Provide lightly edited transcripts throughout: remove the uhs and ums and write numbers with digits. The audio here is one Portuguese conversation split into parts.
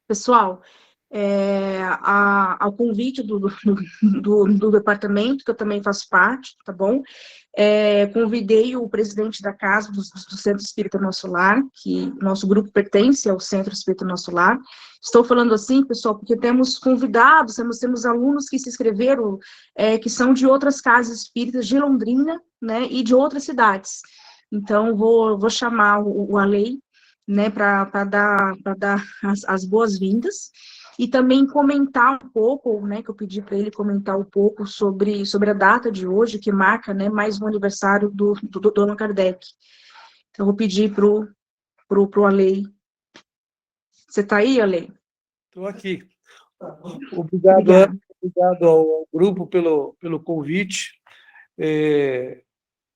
Pessoal, ao convite do departamento, que eu também faço parte, tá bom? Convidei o presidente da casa do Centro Espírita Nosso Lar, que nosso grupo pertence ao Centro Espírita Nosso Lar. Estou falando assim, pessoal, porque temos convidados, temos alunos que se inscreveram, que são de outras casas espíritas de Londrina, né, e de outras cidades. Então, vou chamar o Alei, né, para dar as boas-vindas, e também comentar um pouco, né, que eu pedi para ele comentar um pouco sobre a data de hoje, que marca, né, mais um aniversário do Allan Kardec. Então, eu vou pedir pro Alei. Você está aí, Alei? Estou aqui. Obrigado, Ana, obrigado ao grupo pelo convite.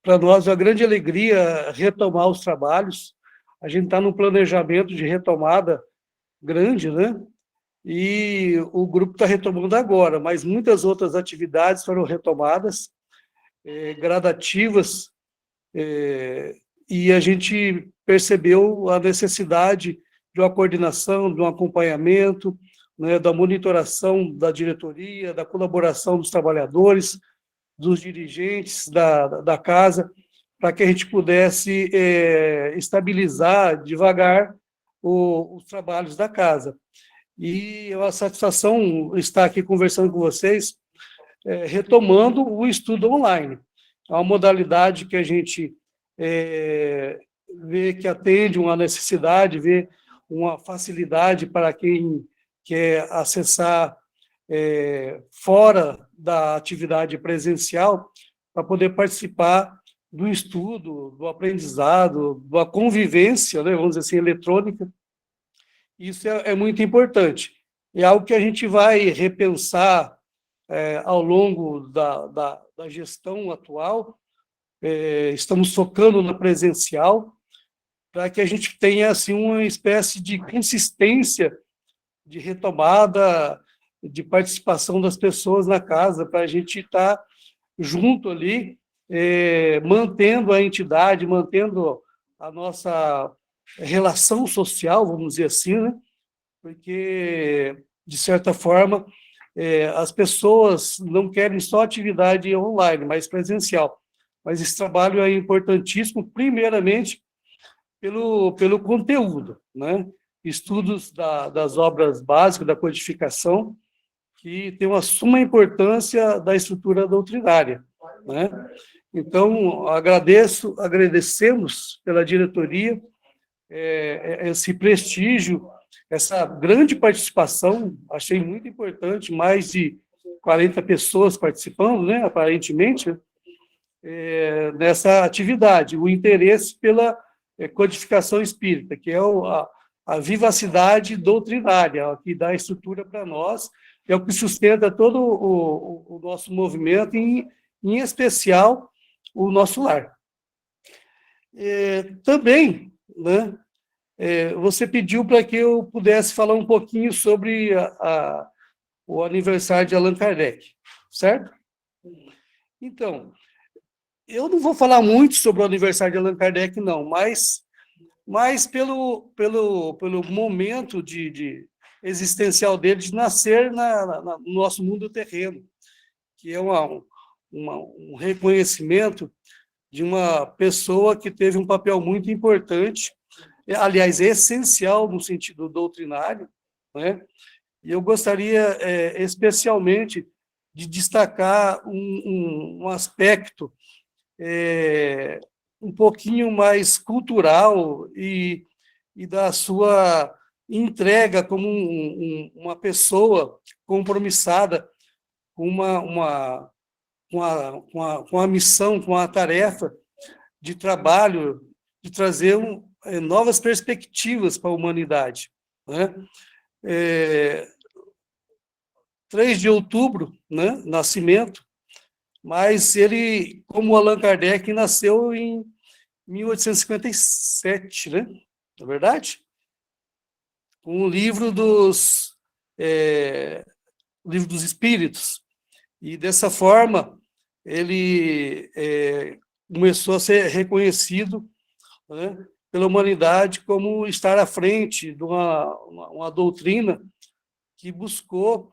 Para nós é uma grande alegria retomar os trabalhos. A gente está num planejamento de retomada grande, né? E o grupo está retomando agora, mas muitas outras atividades foram retomadas, gradativas, e a gente percebeu a necessidade de uma coordenação, de um acompanhamento, né, da monitoração da diretoria, da colaboração dos trabalhadores, dos dirigentes da casa, para que a gente pudesse estabilizar devagar os trabalhos da casa. E é uma satisfação estar aqui conversando com vocês, retomando o estudo online. É uma modalidade que a gente vê que atende uma necessidade, vê uma facilidade para quem quer acessar fora da atividade presencial, para poder participar do estudo, do aprendizado, da convivência, né, vamos dizer assim, eletrônica. Isso é muito importante. É algo que a gente vai repensar ao longo da gestão atual. Estamos focando na presencial, para que a gente tenha assim, uma espécie de consistência de retomada, de participação das pessoas na casa, para a gente estar junto ali, mantendo a entidade, mantendo a nossa relação social, vamos dizer assim, né? Porque, de certa forma, as pessoas não querem só atividade online, mas presencial. Mas esse trabalho é importantíssimo, primeiramente, pelo conteúdo, né? Estudos das obras básicas, da codificação, que tem uma suma importância da estrutura doutrinária, né? Então, agradecemos pela diretoria esse prestígio, essa grande participação, achei muito importante, mais de 40 pessoas participando, né, aparentemente, nessa atividade, o interesse pela codificação espírita, que é a vivacidade doutrinária, que dá estrutura para nós, é o que sustenta todo o nosso movimento, em especial o nosso lar. Também, né, você pediu para que eu pudesse falar um pouquinho sobre o aniversário de Allan Kardec, certo? Então, eu não vou falar muito sobre o aniversário de Allan Kardec, não, mas pelo momento de existencial dele, de nascer no nosso mundo terreno, que é um reconhecimento de uma pessoa que teve um papel muito importante, aliás, essencial no sentido doutrinário, né? E eu gostaria especialmente de destacar um aspecto um pouquinho mais cultural e da sua entrega como uma pessoa compromissada com com a missão, com a tarefa de trabalho, de trazer novas perspectivas para a humanidade, né? 3 de outubro, né, nascimento, mas ele, como Allan Kardec, nasceu em 1857, né? Não é verdade? Com o livro livro dos Espíritos. E, dessa forma, ele começou a ser reconhecido, né, pela humanidade como estar à frente de uma doutrina que buscou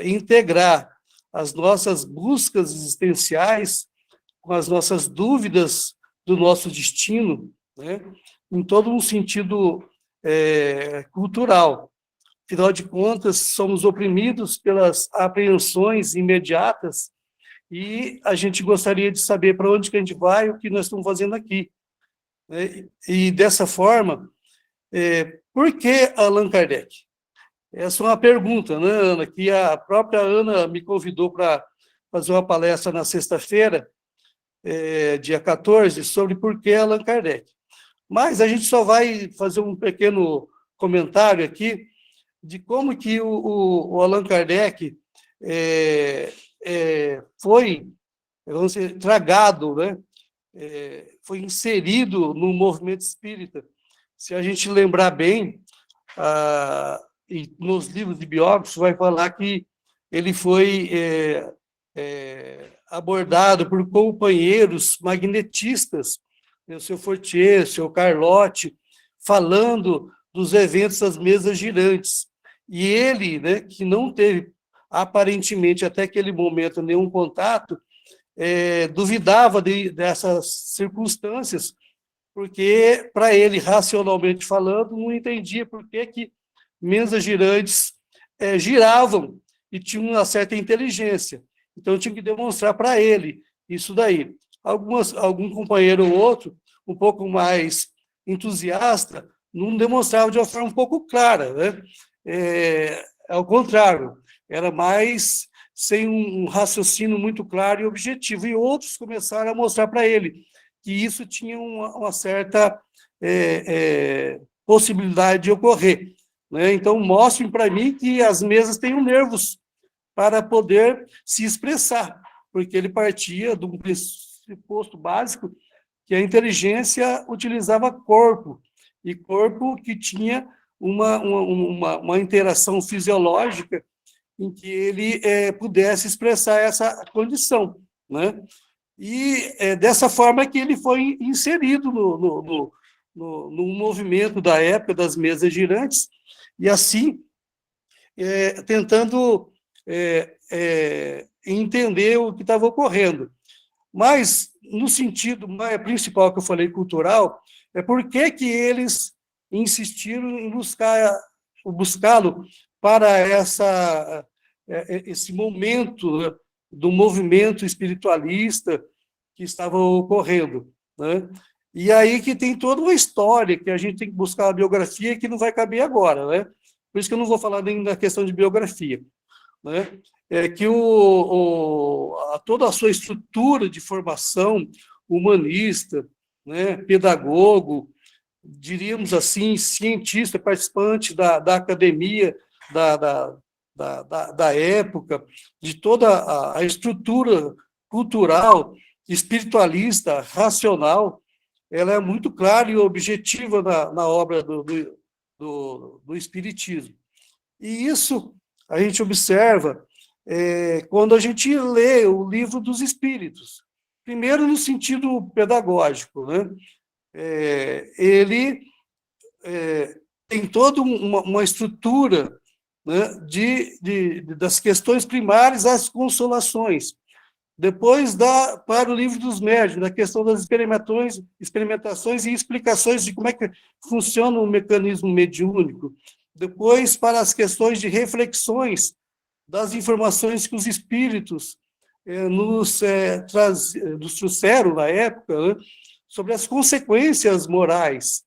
integrar as nossas buscas existenciais com as nossas dúvidas do nosso destino, né, em todo um sentido cultural. Afinal de contas, somos oprimidos pelas apreensões imediatas e a gente gostaria de saber para onde que a gente vai, o que nós estamos fazendo aqui, né? E dessa forma, por que Allan Kardec? Essa é uma pergunta, né, Ana, que a própria Ana me convidou para fazer uma palestra na sexta-feira, dia 14, sobre por que Allan Kardec. Mas a gente só vai fazer um pequeno comentário aqui de como que o Allan Kardec foi, vamos dizer, tragado, né? Foi inserido no movimento espírita. Se a gente lembrar bem, e nos livros de biógrafos vai falar que ele foi abordado por companheiros magnetistas, né, o seu Fortier, o seu Carlotti, falando dos eventos das mesas girantes. E ele, né, que não teve, aparentemente, até aquele momento, nenhum contato, duvidava dessas circunstâncias, porque, para ele, racionalmente falando, não entendia por que mesas girantes giravam e tinham uma certa inteligência. Então, eu tinha que demonstrar para ele isso daí. Algum companheiro ou outro, um pouco mais entusiasta, não demonstrava de uma forma um pouco clara, né? Ao contrário, era mais sem um raciocínio muito claro e objetivo. E outros começaram a mostrar para ele que isso tinha uma certa possibilidade de ocorrer, né? Então, mostrem para mim que as mesas têm nervos para poder se expressar, porque ele partia de um pressuposto básico que a inteligência utilizava corpo, e corpo que tinha uma interação fisiológica em que ele pudesse expressar essa condição, né? E dessa forma que ele foi inserido no movimento da época das mesas girantes, e assim tentando entender o que estava ocorrendo. Mas, no sentido principal que eu falei, cultural, por que eles insistiram em buscá-lo para esse momento do movimento espiritualista que estava ocorrendo, né? E aí que tem toda uma história que a gente tem que buscar a biografia que não vai caber agora, né? Por isso que eu não vou falar nem da questão de biografia, né? Que toda a sua estrutura de formação humanista, né, pedagogo, diríamos assim, cientista, participante da academia da época, de toda a estrutura cultural, espiritualista, racional, ela é muito clara e objetiva na obra do Espiritismo. E isso a gente observa quando a gente lê o Livro dos Espíritos. Primeiro, no sentido pedagógico, né? Ele tem toda uma estrutura, né, das questões primárias às consolações. Depois, para o Livro dos Médiuns, na questão das experimentações e explicações de como é que funciona o mecanismo mediúnico. Depois, para as questões de reflexões das informações que os espíritos nos trouxeram na época, né, sobre as consequências morais,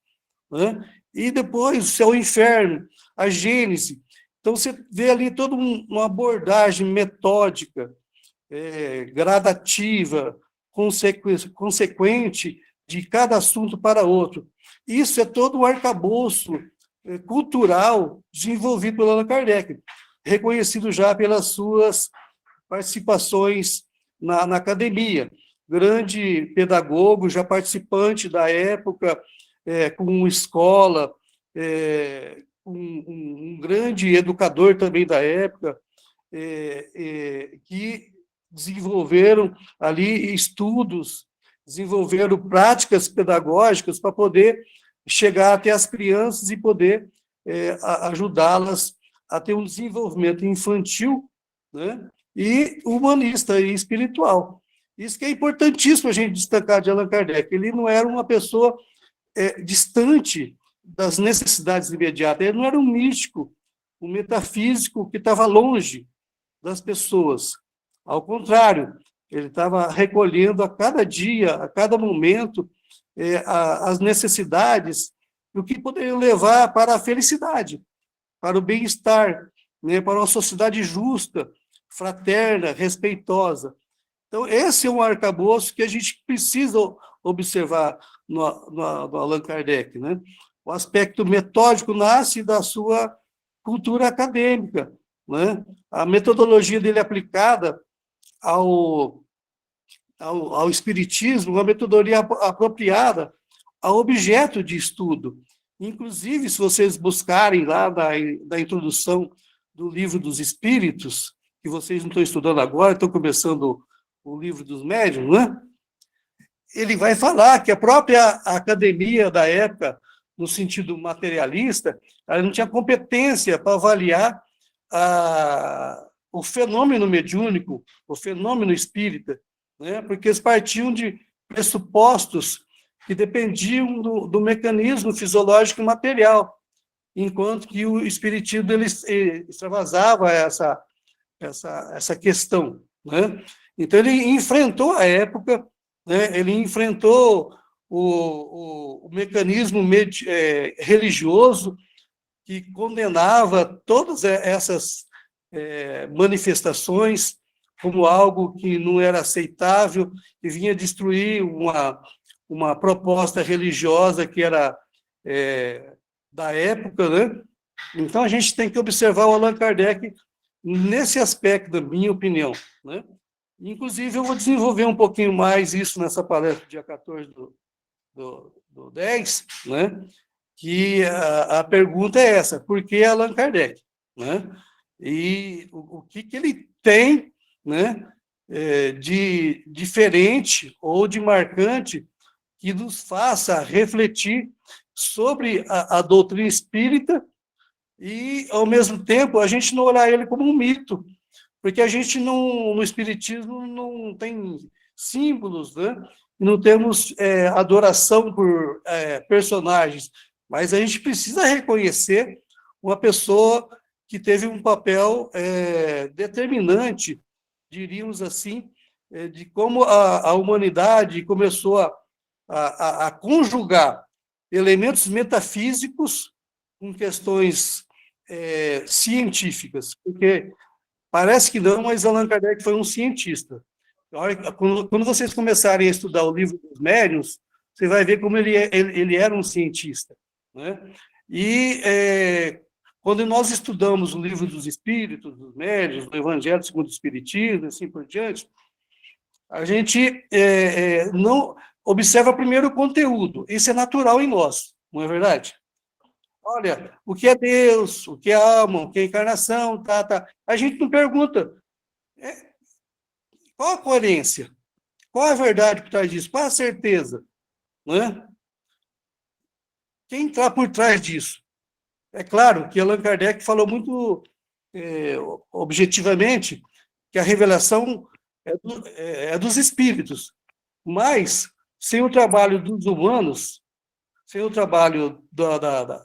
né? E depois o céu e o inferno, a Gênese. Então, você vê ali toda uma abordagem metódica, gradativa, consequente de cada assunto para outro. Isso é todo o arcabouço cultural desenvolvido pelo Allan Kardec, reconhecido já pelas suas participações na academia. Grande pedagogo, já participante da época, com escola, um grande educador também da época, que desenvolveram ali estudos desenvolveram práticas pedagógicas para poder chegar até as crianças e poder ajudá-las a ter um desenvolvimento infantil, né, e humanista e espiritual. Isso que é importantíssimo a gente destacar de Allan Kardec. Ele não era uma pessoa distante das necessidades imediatas, ele não era um místico, um metafísico que estava longe das pessoas. Ao contrário, ele estava recolhendo a cada dia, a cada momento, as necessidades do que poderiam levar para a felicidade, para o bem-estar, né, para uma sociedade justa, fraterna, respeitosa. Então, esse é um arcabouço que a gente precisa observar no Allan Kardec, né? O aspecto metódico nasce da sua cultura acadêmica, né? A metodologia dele aplicada ao espiritismo, uma metodologia apropriada ao objeto de estudo. Inclusive, se vocês buscarem lá da introdução do Livro dos Espíritos, que vocês não estão estudando agora, estão começando o Livro dos Médiuns, né? Ele vai falar que a própria academia da época, no sentido materialista, ela não tinha competência para avaliar o fenômeno mediúnico, o fenômeno espírita, né? Porque eles partiam de pressupostos que dependiam do mecanismo fisiológico e material, enquanto que o espiritismo ele extravasava essa questão, né? Então, ele enfrentou a época, né? Ele enfrentou o mecanismo religioso que condenava todas essas manifestações como algo que não era aceitável, que vinha destruir uma proposta religiosa que era da época, né? Então, a gente tem que observar o Allan Kardec nesse aspecto, na minha opinião, né? Inclusive, eu vou desenvolver um pouquinho mais isso nessa palestra, dia 14 do 10, né? Que a pergunta é essa: por que Allan Kardec? Né? E o que ele tem, né, de diferente ou de marcante que nos faça refletir sobre a doutrina espírita e, ao mesmo tempo, a gente não olhar ele como um mito, porque a gente no espiritismo não tem símbolos, né? Não temos adoração por personagens, mas a gente precisa reconhecer uma pessoa que teve um papel determinante, diríamos assim, de como a humanidade começou a conjugar elementos metafísicos com questões científicas, porque parece que não, mas Allan Kardec foi um cientista. Quando vocês começarem a estudar o Livro dos Médiuns, você vai ver como ele era um cientista, né? E quando nós estudamos o Livro dos Espíritos, dos Médiuns, do Evangelho segundo o Espiritismo, assim por diante, a gente não observa primeiro o conteúdo. Isso é natural em nós, não é verdade? Olha, o que é Deus, o que é alma, o que é encarnação, tá. A gente não pergunta qual a coerência, qual a verdade por trás disso, qual a certeza, né? Quem está por trás disso? É claro que Allan Kardec falou muito objetivamente que a revelação é dos espíritos, mas sem o trabalho dos humanos, sem o trabalho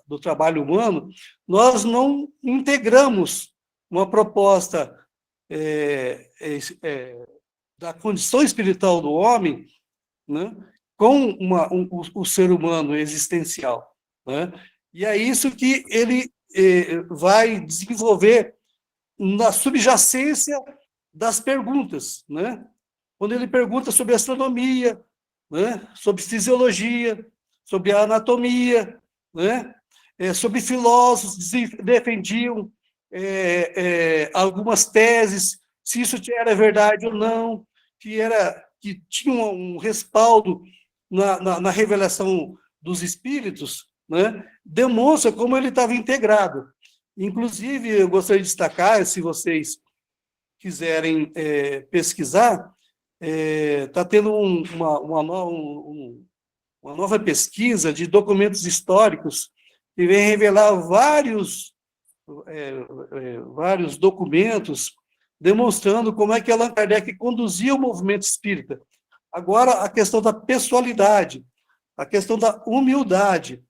do trabalho humano, nós não integramos uma proposta da condição espiritual do homem, né, com o ser humano existencial, né? E é isso que ele vai desenvolver na subjacência das perguntas, né? Quando ele pergunta sobre astronomia, né, sobre fisiologia, sobre a anatomia, né, sobre filósofos que defendiam algumas teses, se isso era verdade ou não, que tinha um respaldo na revelação dos espíritos, né, demonstra como ele estava integrado. Inclusive, eu gostaria de destacar, se vocês quiserem pesquisar, está tendo uma nova pesquisa de documentos históricos que vem revelar vários documentos demonstrando como é que Allan Kardec conduzia o movimento espírita. Agora, a questão da pessoalidade, a questão da humildade,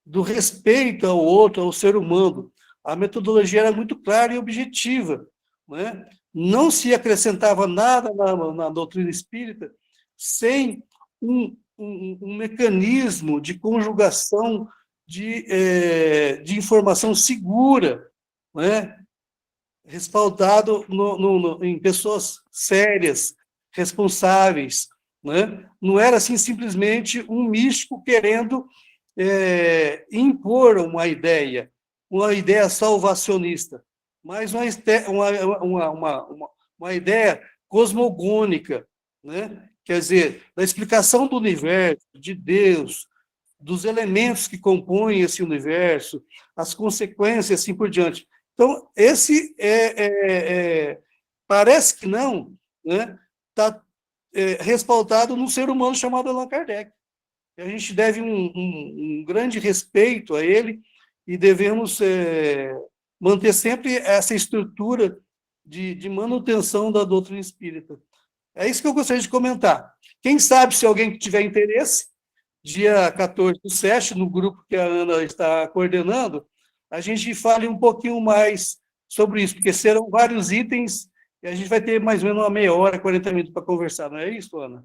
do respeito ao outro, ao ser humano. A metodologia era muito clara e objetiva, né? Não se acrescentava nada na doutrina espírita sem um mecanismo de conjugação de informação segura, né? Respaldado em pessoas sérias, responsáveis, né? Não era assim simplesmente um místico querendo impor uma ideia salvacionista, mas uma ideia cosmogônica, né? Quer dizer, da explicação do universo, de Deus, dos elementos que compõem esse universo, as consequências, assim por diante. Então, esse parece que não, né? Está respaldado num ser humano chamado Allan Kardec. A gente deve um grande respeito a ele e devemos manter sempre essa estrutura de manutenção da doutrina espírita. É isso que eu gostaria de comentar. Quem sabe, se alguém tiver interesse, dia 14/7, no grupo que a Ana está coordenando, a gente fale um pouquinho mais sobre isso, porque serão vários itens e a gente vai ter mais ou menos uma meia hora, 40 minutos para conversar, não é isso, Ana?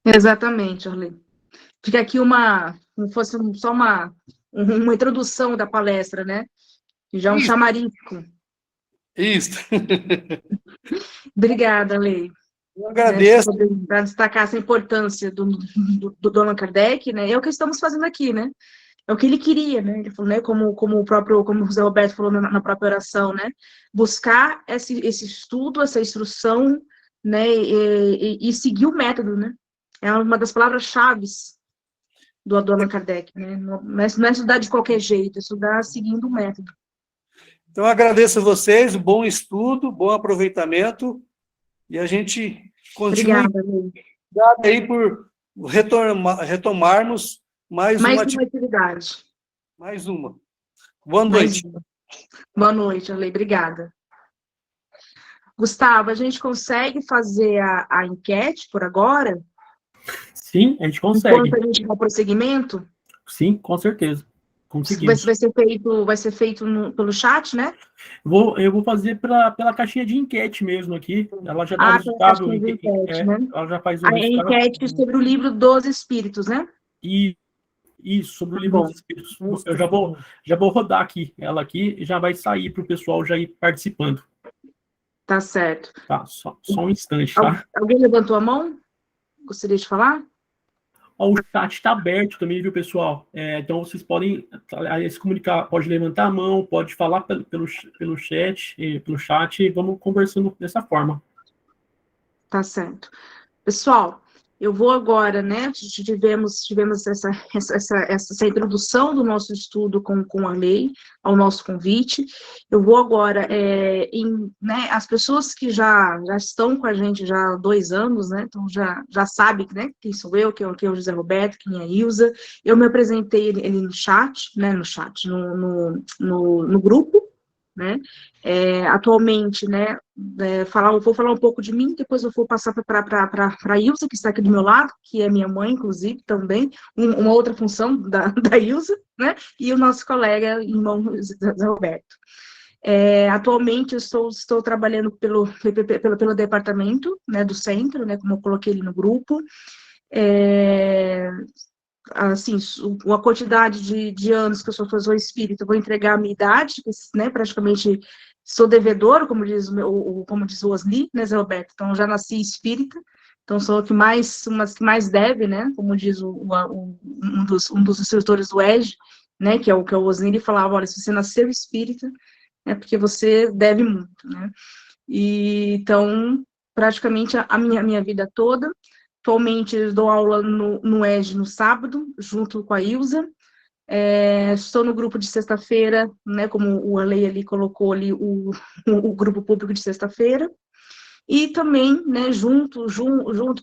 Exatamente, Arley. Fica aqui como fosse só uma introdução da palestra, né? Já um chamarisco. Isso. Obrigada, Arley. Eu agradeço. Para destacar essa importância do Allan Kardec, né? É o que estamos fazendo aqui, né? É o que ele queria, né? Ele falou, né? Como o José Roberto falou na própria oração, né? Buscar esse estudo, essa instrução, né? E seguir o método, né? É uma das palavras-chave do Allan Kardec, né? Não é estudar de qualquer jeito, é estudar seguindo o método. Então, agradeço a vocês, bom estudo, bom aproveitamento, e a gente continua. Obrigada aí por retomarmos mais uma atividade. Mais uma. Boa noite. Boa noite, Arley. Obrigada. Gustavo, a gente consegue fazer a enquete por agora? Sim, a gente consegue. Enquanto a gente dá prosseguimento? Sim, com certeza. Conseguimos. Vai ser feito pelo chat, né? Eu vou fazer pela caixinha de enquete mesmo aqui. Ela já dá o resultado. Né? Ela já faz o resultado. A enquete sobre o livro dos Espíritos, né? Isso, sobre o livro dos Espíritos. Eu já vou rodar aqui, ela aqui, e já vai sair para o pessoal já ir participando. Tá certo. Tá, só um instante, tá? Alguém levantou a mão? Gostaria de falar? O chat está aberto também, viu, pessoal? Então, vocês podem se comunicar, pode levantar a mão, pode falar pelo chat, e vamos conversando dessa forma. Tá certo. Pessoal, eu vou agora, né? Tivemos essa introdução do nosso estudo com a lei, ao nosso convite. Eu vou agora, né, as pessoas que já estão com a gente já há 2 anos, né? Então já sabem, né, quem sou eu, quem é o José Roberto, quem é a Ilza. Eu me apresentei ele no chat, né? No grupo. Né? Atualmente, né, vou falar um pouco de mim, depois eu vou passar para a Ilza, que está aqui do meu lado, que é minha mãe, inclusive, também, uma outra função da Ilza, né, e o nosso colega, irmão Zé Roberto. Atualmente, eu estou trabalhando pelo departamento, né, do centro, né, como eu coloquei ele no grupo, assim, a quantidade de anos que eu sou professor espírita, eu vou entregar a minha idade, né, praticamente sou devedora, como diz o Osni, né, Zé Roberto? Então, eu já nasci espírita, então sou uma que mais deve, né, como diz um dos instrutores do EG, né, que é o Osni, ele falava, olha, se você nasceu espírita, é porque você deve muito, né, e então, praticamente a minha vida toda. Atualmente, eu dou aula no EG no sábado, junto com a Ilza. Estou no grupo de sexta-feira, né, como o Arley ali colocou ali o grupo público de sexta-feira. e também, né, junto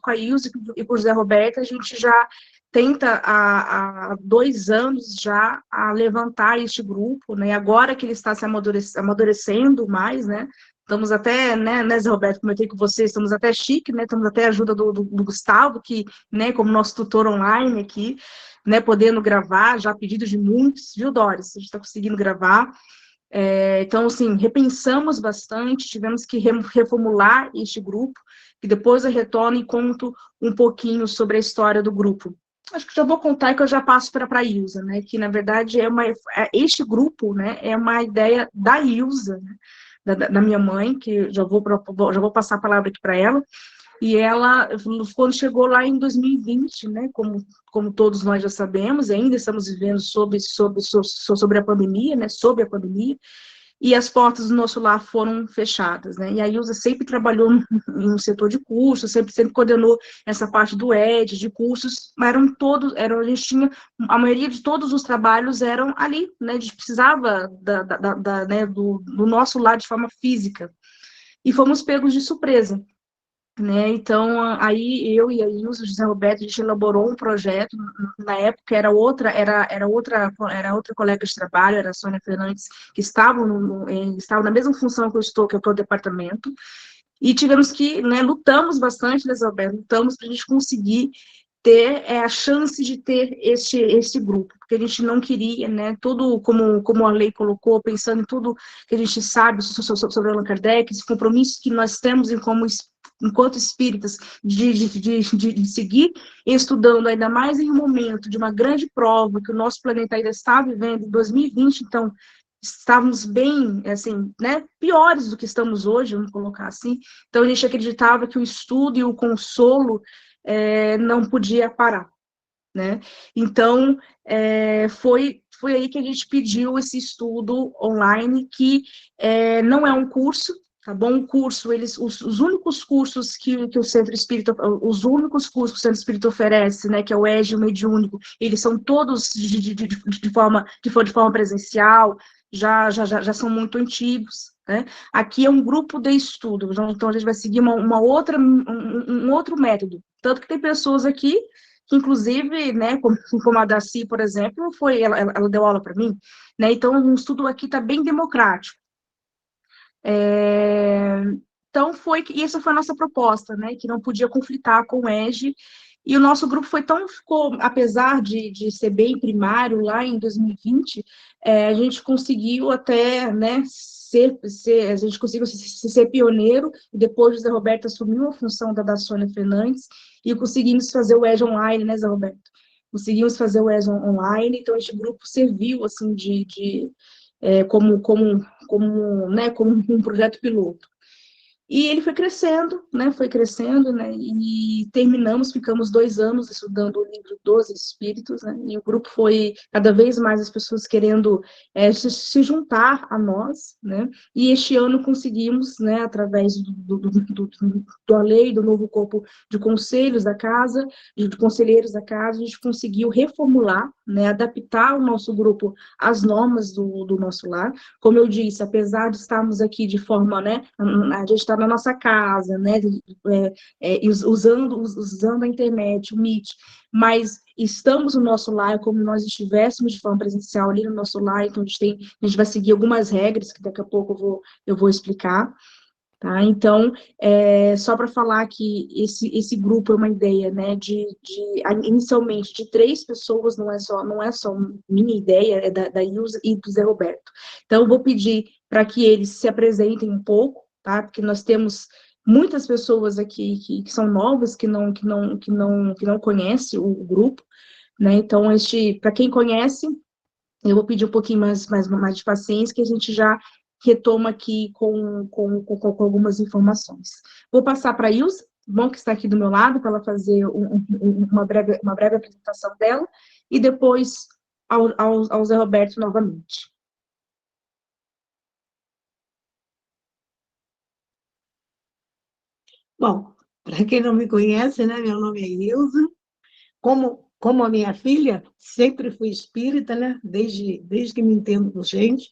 com a Ilse e com o José Roberto, a gente já tenta há 2 anos já a levantar este grupo, né, agora que ele está se amadurecendo mais, né, estamos até, né, Zé Roberto, comentei com vocês, estamos até chique, né, estamos até a ajuda do Gustavo, que, né, como nosso tutor online aqui, né, podendo gravar, já pedido de muitos, viu, Doris? A gente está conseguindo gravar. Então, assim, repensamos bastante, tivemos que reformular este grupo, e depois eu retorno e conto um pouquinho sobre a história do grupo. Acho que já vou contar que eu já passo para a Ilza, né, que na verdade este grupo, né, é uma ideia da Ilza, né, da minha mãe, que já vou passar a palavra aqui para ela, e ela, quando chegou lá em 2020, né, como todos nós já sabemos, ainda estamos vivendo sobre a pandemia, né, sob a pandemia, e as portas do nosso lar foram fechadas, né, e a Ilza sempre trabalhou no setor de cursos, sempre coordenou essa parte do ED, de cursos, mas a gente tinha, a maioria de todos os trabalhos eram ali, né, a gente precisava né, do nosso lar de forma física, e fomos pegos de surpresa, né, então, aí eu e a Ilse, o José Roberto, a gente elaborou um projeto, na época era outra colega de trabalho, era a Sônia Fernandes, que estava na mesma função que eu estou, que é o departamento, e tivemos que, né, lutamos bastante, né, José Roberto, lutamos para a gente conseguir ter a chance de ter este grupo, porque a gente não queria, né, tudo como a lei colocou, pensando em tudo que a gente sabe sobre Allan Kardec, esse compromisso que nós temos enquanto espíritas, de seguir estudando, ainda mais em um momento de uma grande prova que o nosso planeta ainda está vivendo em 2020, então, estávamos bem, assim, né, piores do que estamos hoje, vamos colocar assim, então a gente acreditava que o estudo e o consolo não podia parar, né, então, foi aí que a gente pediu esse estudo online, que não é um curso, tá bom? Um curso, os únicos cursos que o Centro Espírita, os únicos cursos que o Centro Espírita oferece, né, que é o ED e o Mediúnico, eles são todos de forma presencial, já são muito antigos, né? Aqui é um grupo de estudo, então a gente vai seguir um outro método, tanto que tem pessoas aqui que, inclusive, né, como a Daci, por exemplo, ela deu aula para mim, né, então o estudo aqui está bem democrático. Então, essa foi a nossa proposta, né, que não podia conflitar com o EGE, e o nosso grupo ficou, apesar de ser bem primário lá em 2020, a gente conseguiu até, né, a gente conseguiu ser pioneiro, e depois o Zé Roberto assumiu a função da Sônia Fernandes, e conseguimos fazer o EGE online, né, Zé Roberto? Conseguimos fazer o EGE online, então este grupo serviu, assim, como um projeto piloto. E ele foi crescendo, né, e ficamos 2 anos estudando o livro dos Espíritos, né, e o grupo foi cada vez mais as pessoas querendo se juntar a nós, né, e este ano conseguimos, né, através da lei, do novo corpo de conselhos da casa, de conselheiros da casa, a gente conseguiu reformular, né, adaptar o nosso grupo às normas do nosso lar. Como eu disse, apesar de estarmos aqui de forma, né, a gente está na nossa casa, né, usando a internet, o Meet, mas estamos no nosso lar como nós estivéssemos de forma presencial ali no nosso lar, então a gente vai seguir algumas regras que daqui a pouco eu vou explicar, tá? Então, só para falar que esse grupo é uma ideia, né, inicialmente de 3 pessoas, não é só minha ideia, é da Ilza e do Zé Roberto. Então, eu vou pedir para que eles se apresentem um pouco, tá? Porque nós temos muitas pessoas aqui que são novas, que não conhecem o grupo, né? Então, para quem conhece, eu vou pedir um pouquinho mais de paciência, que a gente já retoma aqui com algumas informações. Vou passar para a Ilza, bom, que está aqui do meu lado, para ela fazer uma breve apresentação dela, e depois ao Zé Roberto novamente. Bom, para quem não me conhece, né, meu nome é Ilza. Como a minha filha, sempre fui espírita, né, desde que me entendo por gente.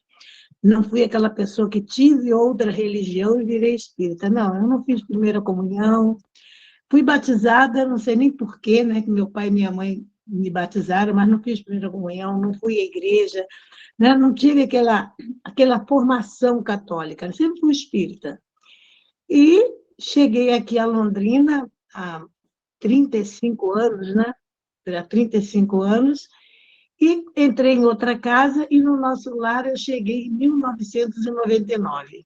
Não fui aquela pessoa que tive outra religião e virei espírita. Não, eu não fiz primeira comunhão. Fui batizada, não sei nem porquê, né, que meu pai e minha mãe me batizaram, mas não fiz primeira comunhão, não fui à igreja, né, não tive aquela formação católica, sempre fui espírita. E cheguei aqui a Londrina há 35 anos, né? Há 35 anos, e entrei em outra casa, e no nosso lar eu cheguei em 1999.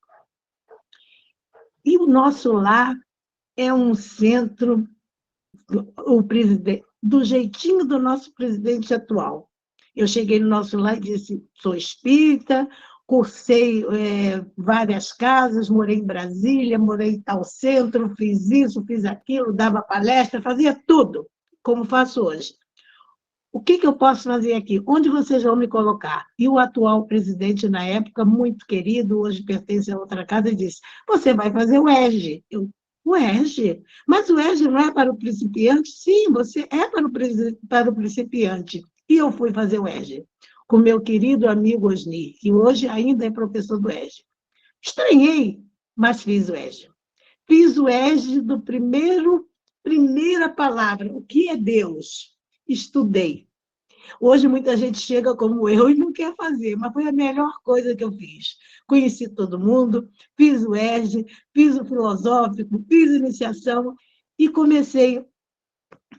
E o nosso lar é um centro, o presidente, do jeitinho do nosso presidente atual. Eu cheguei no nosso lar e disse, sou espírita, cursei várias casas, morei em Brasília, morei em tal centro, fiz isso, fiz aquilo, dava palestra, fazia tudo, como faço hoje. O que eu posso fazer aqui? Onde vocês vão me colocar? E o atual presidente, na época, muito querido, hoje pertence a outra casa, disse, você vai fazer o ERG. O ERG? Mas o ERG não é para o principiante? Sim, você é para o principiante. E eu fui fazer o ERG, com meu querido amigo Osni, que hoje ainda é professor do ERG. Estranhei, mas fiz o ERG. Fiz o ERG do primeira palavra, o que é Deus? Estudei. Hoje muita gente chega como eu e não quer fazer, mas foi a melhor coisa que eu fiz. Conheci todo mundo, fiz o ERG, fiz o filosófico, fiz iniciação e comecei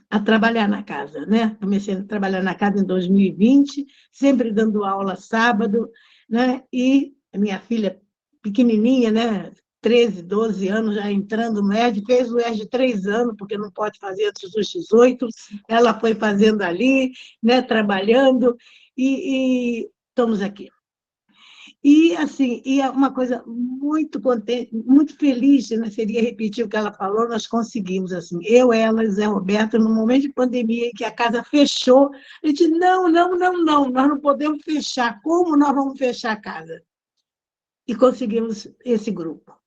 a trabalhar na casa, né? Comecei a trabalhar na casa em 2020, sempre dando aula sábado, né? E a minha filha pequenininha, né? 13, 12 anos, já entrando no ERG, fez o ERG 3 anos, porque não pode fazer antes dos 18, ela foi fazendo ali, né? Trabalhando, e estamos aqui. E, assim, e uma coisa muito contente, muito feliz, né, seria repetir o que ela falou, nós conseguimos, assim, eu, ela e Zé Roberto, no momento de pandemia em que a casa fechou, a gente, não, nós não podemos fechar, como nós vamos fechar a casa? E conseguimos esse grupo.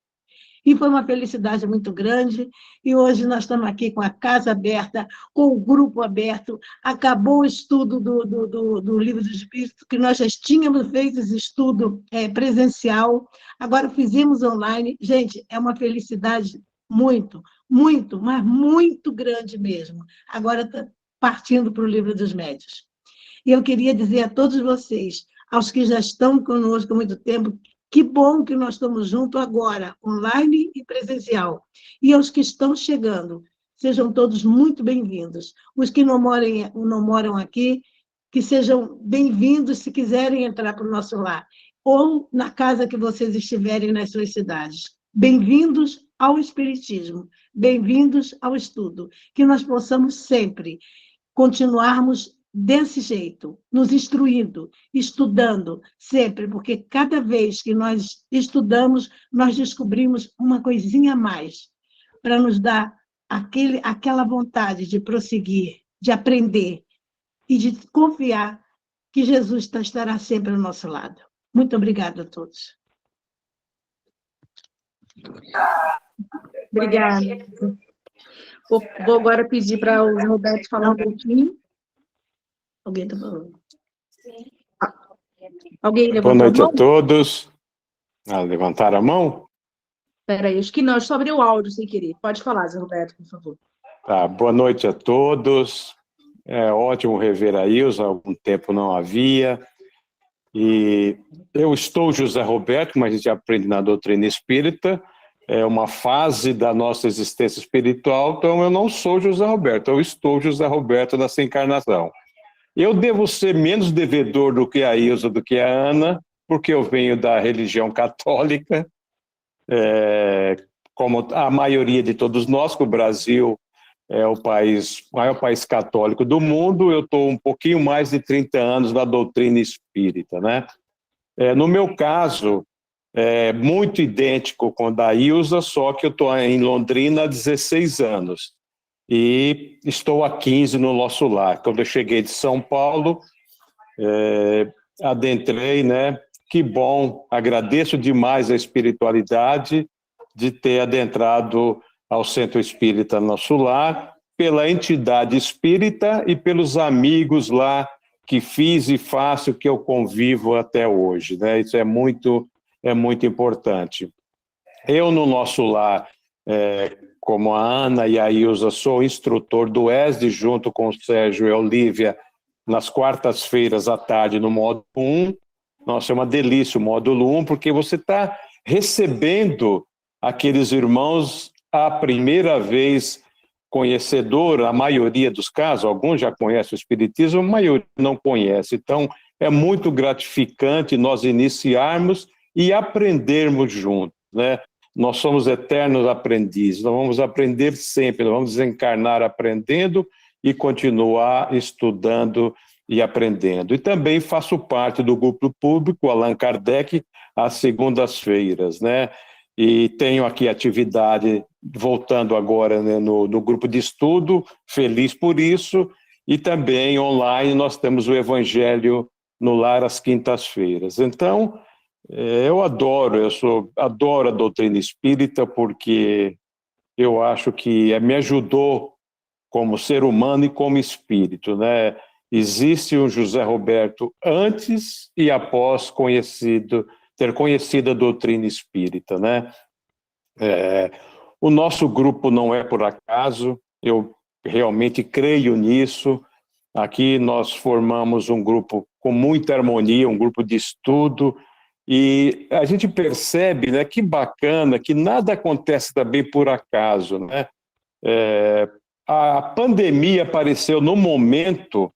E foi uma felicidade muito grande, e hoje nós estamos aqui com a casa aberta, com o grupo aberto, acabou o estudo do Livro dos Espíritos, que nós já tínhamos feito esse estudo presencial, agora fizemos online. Gente, é uma felicidade muito, muito, mas muito grande mesmo. Agora está partindo para o Livro dos Médiuns. E eu queria dizer a todos vocês, aos que já estão conosco há muito tempo, que bom que nós estamos juntos agora, online e presencial. E aos que estão chegando, sejam todos muito bem-vindos. Os que não moram aqui, que sejam bem-vindos se quiserem entrar para o nosso lar, ou na casa que vocês estiverem nas suas cidades. Bem-vindos ao Espiritismo, bem-vindos ao estudo. Que nós possamos sempre continuarmos desse jeito, nos instruindo, estudando, sempre, porque cada vez que nós estudamos, nós descobrimos uma coisinha a mais, para nos dar aquela vontade de prosseguir, de aprender e de confiar que Jesus estará sempre ao nosso lado. Muito obrigada a todos. Obrigada. Vou agora pedir para o Roberto falar um pouquinho. Alguém está falando? Alguém levantou a mão? Boa noite a todos. Levantaram a mão? Espera aí, acho que não, eu só abri o áudio sem querer. Pode falar, Zé Roberto, por favor. Tá, boa noite a todos. É ótimo rever a Ilza, há algum tempo não havia. E eu estou José Roberto, como a gente aprende na doutrina espírita, é uma fase da nossa existência espiritual, então eu não sou José Roberto, eu estou José Roberto nessa encarnação. Eu devo ser menos devedor do que a Ilza, do que a Ana, porque eu venho da religião católica, como a maioria de todos nós, que o Brasil é o maior país católico do mundo. Eu estou um pouquinho mais de 30 anos na doutrina espírita, né? No meu caso, é muito idêntico com o da Ilza, só que eu estou em Londrina há 16 anos. E estou há 15 no nosso lar. Quando eu cheguei de São Paulo, adentrei, né? Que bom, agradeço demais a espiritualidade de ter adentrado ao Centro Espírita Nosso Lar, pela entidade espírita e pelos amigos lá que fiz e faço, que eu convivo até hoje, né? Isso é muito importante. Eu, no nosso lar, como a Ana e a Ilza, sou instrutor do ESD, junto com o Sérgio e a Olívia, nas quartas-feiras à tarde, no módulo 1. Nossa, é uma delícia o módulo 1, porque você está recebendo aqueles irmãos a primeira vez conhecedor, a maioria dos casos, alguns já conhecem o Espiritismo, a maioria não conhece. Então, é muito gratificante nós iniciarmos e aprendermos juntos, né? Nós somos eternos aprendizes, nós vamos aprender sempre, nós vamos desencarnar aprendendo e continuar estudando e aprendendo. E também faço parte do grupo público Allan Kardec às segundas-feiras, né? E tenho aqui atividade, voltando agora, né, no grupo de estudo, feliz por isso, e também online nós temos o Evangelho no Lar às quintas-feiras. Então, eu adoro a doutrina espírita, porque eu acho que me ajudou como ser humano e como espírito, né? Existe um José Roberto antes e após ter conhecido a doutrina espírita, né? O nosso grupo não é por acaso, eu realmente creio nisso. Aqui nós formamos um grupo com muita harmonia, um grupo de estudo, e a gente percebe, né, que bacana, que nada acontece também por acaso, né? A pandemia apareceu no momento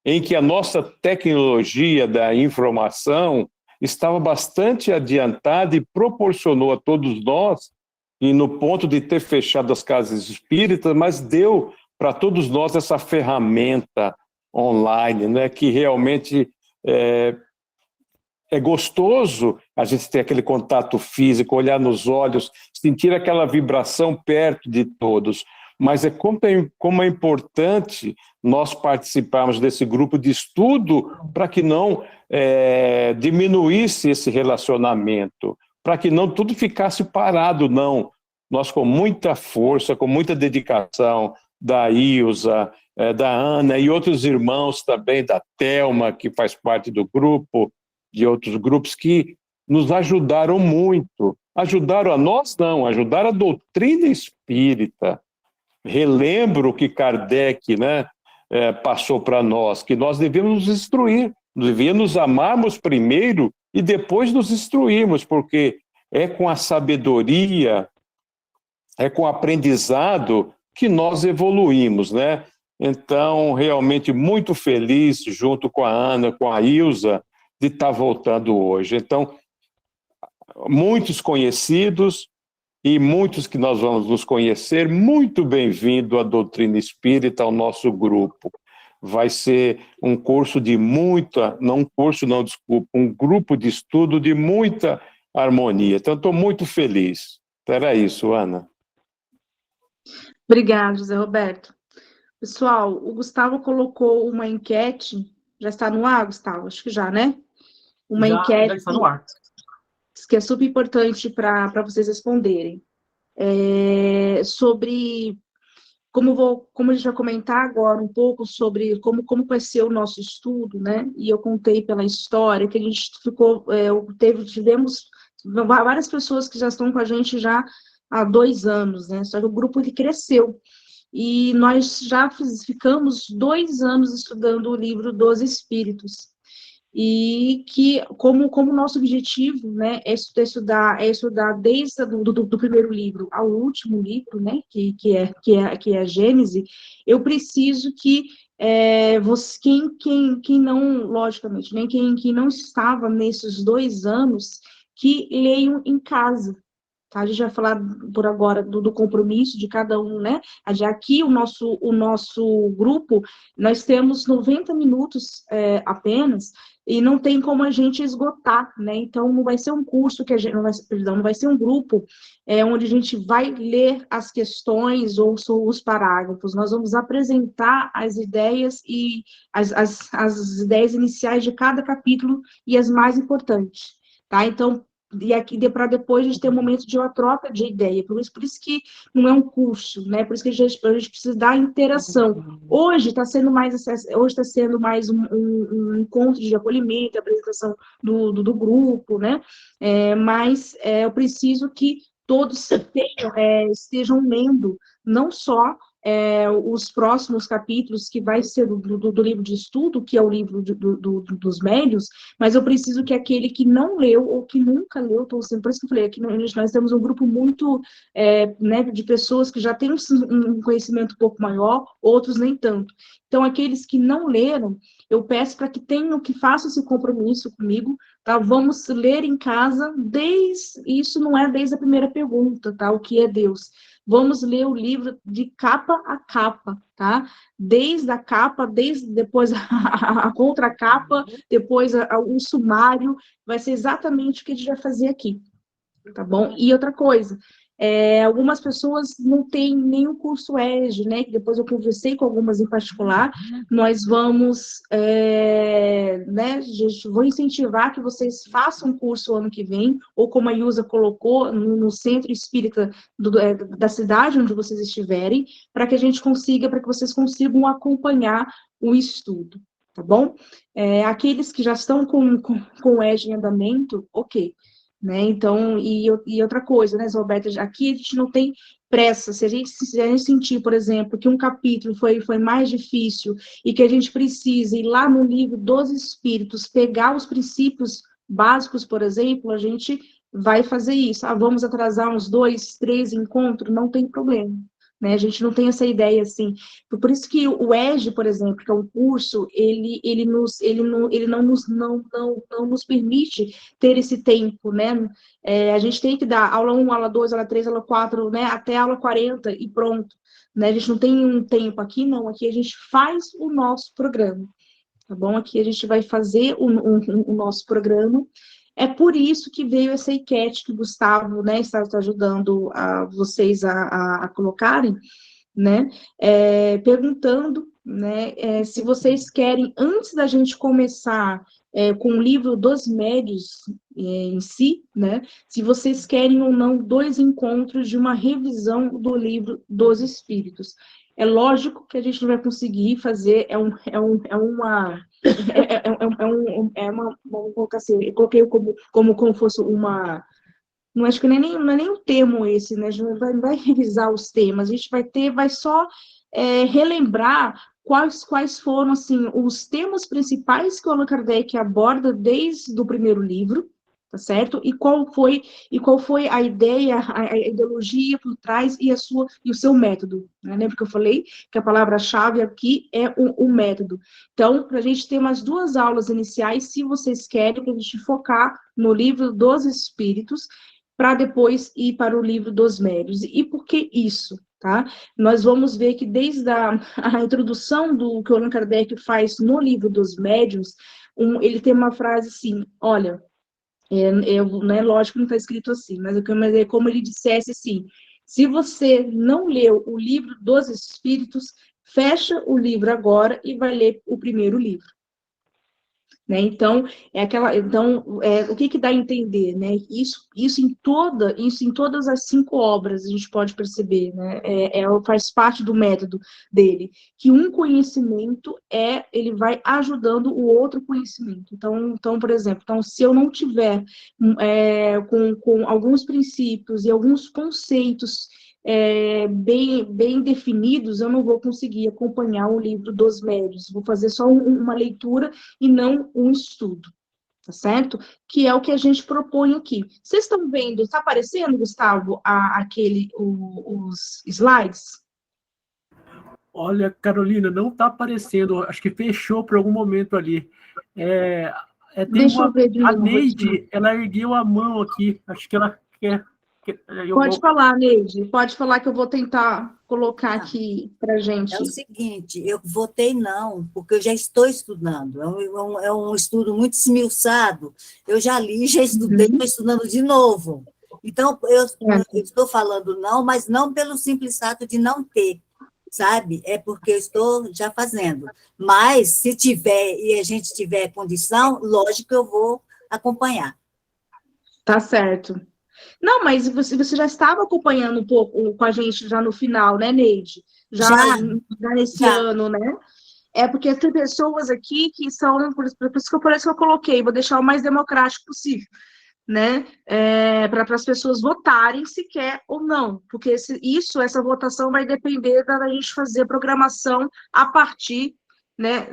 em que a nossa tecnologia da informação estava bastante adiantada e proporcionou a todos nós, e no ponto de ter fechado as casas espíritas, mas deu para todos nós essa ferramenta online, né, que realmente é gostoso a gente ter aquele contato físico, olhar nos olhos, sentir aquela vibração perto de todos. Mas como é importante nós participarmos desse grupo de estudo para que não diminuísse esse relacionamento, para que não tudo ficasse parado, não. Nós, com muita força, com muita dedicação da Ilza, da Ana e outros irmãos também, da Thelma, que faz parte do grupo, de outros grupos que nos ajudaram muito. Ajudaram a nós, não, ajudaram a doutrina espírita. Relembro o que Kardec, né, passou para nós, que nós devemos nos instruir, devíamos amarmos primeiro e depois nos instruirmos, porque é com a sabedoria, é com o aprendizado que nós evoluímos, né? Então, realmente muito feliz, junto com a Ana, com a Ilza, de estar voltando hoje. Então, muitos conhecidos e muitos que nós vamos nos conhecer, muito bem-vindo à doutrina espírita, ao nosso grupo. Vai ser um curso de muita, um grupo de estudo de muita harmonia. Então, estou muito feliz. Era isso, Ana. Obrigada, José Roberto. Pessoal, o Gustavo colocou uma enquete, já está no ar, Gustavo? Acho que já, né? Uma enquete já está no ar. Que é super importante para vocês responderem. Sobre, como a gente vai comentar agora um pouco sobre como vai ser o nosso estudo, né? E eu contei pela história que a gente tivemos várias pessoas que já estão com a gente já há 2 anos, né? Só que o grupo ele cresceu. E nós já ficamos 2 anos estudando o livro dos Espíritos. E que, como nosso objetivo, né, é estudar desde do primeiro livro ao último livro, né, que é a Gênese, eu preciso que quem não, logicamente, né, quem não estava nesses 2 anos, que leiam em casa. Tá? A gente vai falar por agora do compromisso de cada um, né? Aqui o nosso grupo, nós temos 90 minutos apenas, e não tem como a gente esgotar, né? Então, não vai ser um curso que a gente, não vai ser um grupo onde a gente vai ler as questões ou os parágrafos. Nós vamos apresentar as ideias e as ideias iniciais de cada capítulo e as mais importantes, tá? Então, para depois a gente ter um momento de uma troca de ideia. Por isso que não é um curso, né? Por isso que a gente precisa da interação. Hoje está sendo mais um encontro de acolhimento, apresentação do grupo, né? Mas eu preciso que todos estejam lendo, não só os próximos capítulos, que vai ser do livro de estudo, que é o livro dos médios, mas eu preciso que aquele que não leu, ou que nunca leu, por isso que eu falei, aqui nós temos um grupo muito, né, de pessoas que já têm um conhecimento um pouco maior, outros nem tanto. Então, aqueles que não leram, eu peço para que façam esse compromisso comigo, tá? Vamos ler em casa, isso não é desde a primeira pergunta, tá? O que é Deus? Vamos ler o livro de capa a capa, tá? Desde a capa, depois a contracapa, depois o sumário, vai ser exatamente o que a gente vai fazer aqui, tá bom? E outra coisa, algumas pessoas não têm nenhum curso EJE, né? Que depois eu conversei com algumas em particular. Nós vamos, né? Vou incentivar que vocês façam um curso ano que vem, ou como a Ilza colocou, no centro espírita da cidade onde vocês estiverem, para que vocês consigam acompanhar o estudo, tá bom? Aqueles que já estão com o EJE em andamento, ok. Né? Então, e outra coisa, né, Roberta, aqui a gente não tem pressa. Se a gente sentir, por exemplo, que um capítulo foi mais difícil e que a gente precisa ir lá no livro dos Espíritos, pegar os princípios básicos, por exemplo, a gente vai fazer isso. Vamos atrasar uns 2, 3 encontros? Não tem problema. Né? A gente não tem essa ideia assim. Por isso que o EJE, por exemplo, que é um curso, ele não nos permite ter esse tempo, né? A gente tem que dar aula 1, aula 2, aula 3, aula 4, né? Até aula 40 e pronto. Né? A gente não tem um tempo aqui, não. Aqui a gente faz o nosso programa, tá bom? Aqui a gente vai fazer o nosso programa. É por isso que veio essa enquete que o Gustavo, né, está ajudando vocês a colocarem, né, perguntando, né, se vocês querem, antes da gente começar com o livro dos médios em si, né, se vocês querem ou não 2 encontros de uma revisão do livro dos Espíritos. É lógico que a gente não vai conseguir fazer, vamos colocar assim, eu coloquei como fosse uma, não acho que não é nem um termo esse, né, a gente não vai revisar os temas, a gente vai só relembrar quais foram, assim, os temas principais que o Allan Kardec aborda desde o primeiro livro, tá certo? E qual foi a ideia, a ideologia por trás e o seu método, né? Lembra que eu falei que a palavra-chave aqui é o método. Então, para a gente ter umas 2 aulas iniciais, se vocês querem, para a gente focar no livro dos Espíritos, para depois ir para o livro dos médios. E por que isso? Tá? Nós vamos ver que desde a introdução do que o Allan Kardec faz no livro dos médiuns, ele tem uma frase assim, olha, não é lógico que não está escrito assim, mas é como ele dissesse assim, se você não leu o livro dos Espíritos, fecha o livro agora e vai ler o primeiro livro. Né? Então, o que dá a entender, né? Isso em todas as 5 obras a gente pode perceber, né? Faz parte do método dele, que um conhecimento ele vai ajudando o outro conhecimento. Então, por exemplo, se eu não tiver com alguns princípios e alguns conceitos bem definidos, eu não vou conseguir acompanhar o livro dos médios. Vou fazer só uma leitura e não um estudo, tá certo? Que é o que a gente propõe aqui. Vocês estão vendo, está aparecendo, Gustavo, os slides? Olha, Carolina, não está aparecendo, acho que fechou por algum momento ali. Deixa eu ver de novo. A Neide, ela ergueu a mão aqui, acho que ela quer... Pode falar, Neide, pode falar que eu vou tentar colocar aqui para a gente. É o seguinte, eu votei não, porque eu já estou estudando, é um estudo muito esmiuçado, eu já li, já estudei, estou estudando de novo. Então, eu estou falando não, mas não pelo simples fato de não ter, sabe? É porque eu estou já fazendo. Mas, se tiver e a gente tiver condição, lógico que eu vou acompanhar. Tá certo. Não, mas você já estava acompanhando um pouco com a gente já no final, né, Neide? Já, Já, já nesse já. ano, né? É porque tem pessoas aqui que são, por isso que eu coloquei, vou deixar o mais democrático possível, né? Para as pessoas votarem se quer ou não, porque essa votação vai depender da gente fazer a programação a partir, né,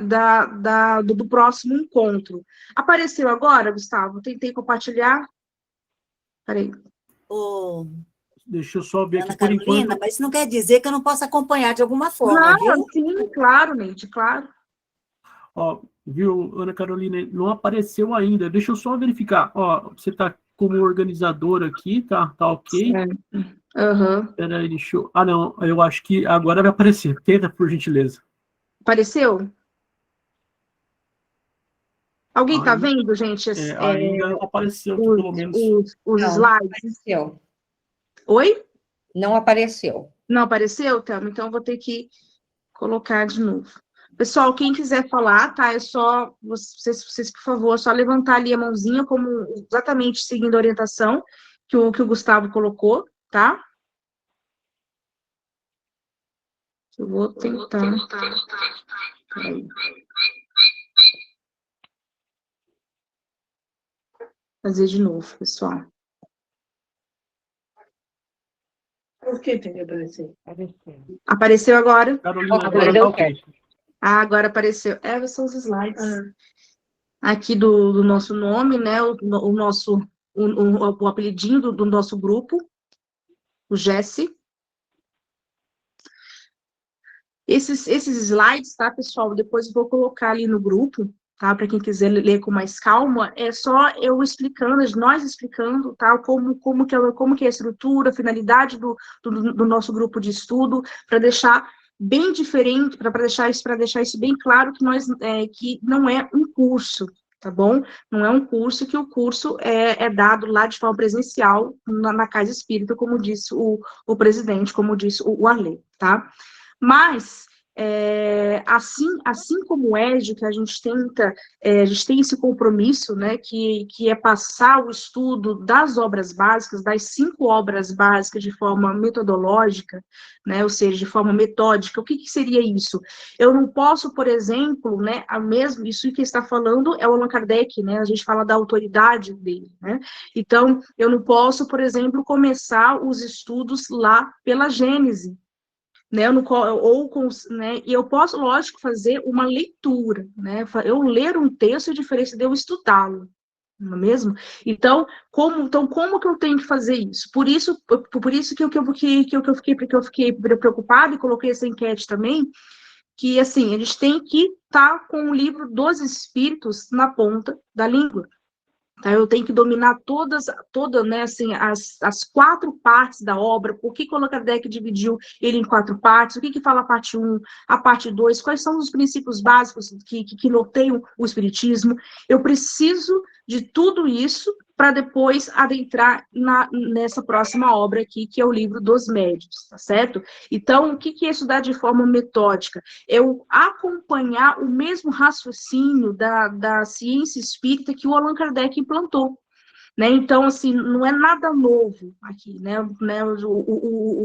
do próximo encontro. Apareceu agora, Gustavo? Tentei compartilhar. Peraí. Ô, Deixa eu só ver aqui Ana por Carolina, enquanto. mas isso não quer dizer que eu não possa acompanhar de alguma forma, Não, viu? sim, claro, Neide, claro. Ó, viu, Ana Carolina, não apareceu ainda. Deixa eu só verificar. Ó, você está como organizadora aqui, tá ok. Certo. Aham. Peraí, deixa eu... Ah, não, eu acho que agora vai aparecer. Tenta, por gentileza. Apareceu? Alguém tá Aí, vendo, gente, ainda não apareceu aqui, os, pelo menos. os Não, slides? apareceu. Oi? Não apareceu. Não apareceu, Thelma? Então eu vou ter que colocar de novo. Pessoal, quem quiser falar, tá? É só vocês, por favor, só levantar ali a mãozinha, como exatamente seguindo a orientação que o Gustavo colocou, tá? Eu vou tentar. Peraí. Fazer de novo, pessoal. Por que tem que aparecer? Apareceu agora? Carolina, Agora agora deu tá ok. Ah, agora apareceu. São os slides. Aqui do nosso nome, né? O nosso o apelidinho do nosso grupo, o Jesse. Esses slides, tá, pessoal? Depois eu vou colocar ali no grupo, tá? Para quem quiser ler com mais calma, é só eu explicando, nós explicando, tá? Como que é a estrutura, a finalidade do nosso grupo de estudo, para deixar bem diferente, para deixar isso bem claro que não é um curso, tá bom? Não é um curso, que o curso é dado lá de forma presencial na Casa Espírita, como disse o presidente, como disse o Arley, tá? Mas, assim como o EJO, que a gente tem esse compromisso, né, que é passar o estudo das obras básicas, das 5 obras básicas de forma metodológica, né, ou seja, de forma metódica. O que seria isso? Eu não posso, por exemplo, né, isso que está falando é o Allan Kardec, né, a gente fala da autoridade dele, né, então, eu não posso, por exemplo, começar os estudos lá pela Gênese, né, e eu posso, lógico, fazer uma leitura, né, eu ler um texto é diferente de eu estudá-lo, não é mesmo? Então, como que eu tenho que fazer isso? Por isso que eu fiquei preocupada e coloquei essa enquete também, que, assim, a gente tem que estar com o livro dos Espíritos na ponta da língua. Tá, eu tenho que dominar né, assim, as 4 partes da obra. Por que Allan Kardec dividiu ele em 4 partes? O que fala a parte 1, a parte 2? Quais são os princípios básicos que norteiam o Espiritismo? Eu preciso de tudo isso para depois adentrar nessa próxima obra aqui, que é o Livro dos Médiuns, tá certo? Então, o que é estudar de forma metódica? Eu acompanhar o mesmo raciocínio da ciência espírita que o Allan Kardec implantou, né? Então, assim, não é nada novo aqui, né?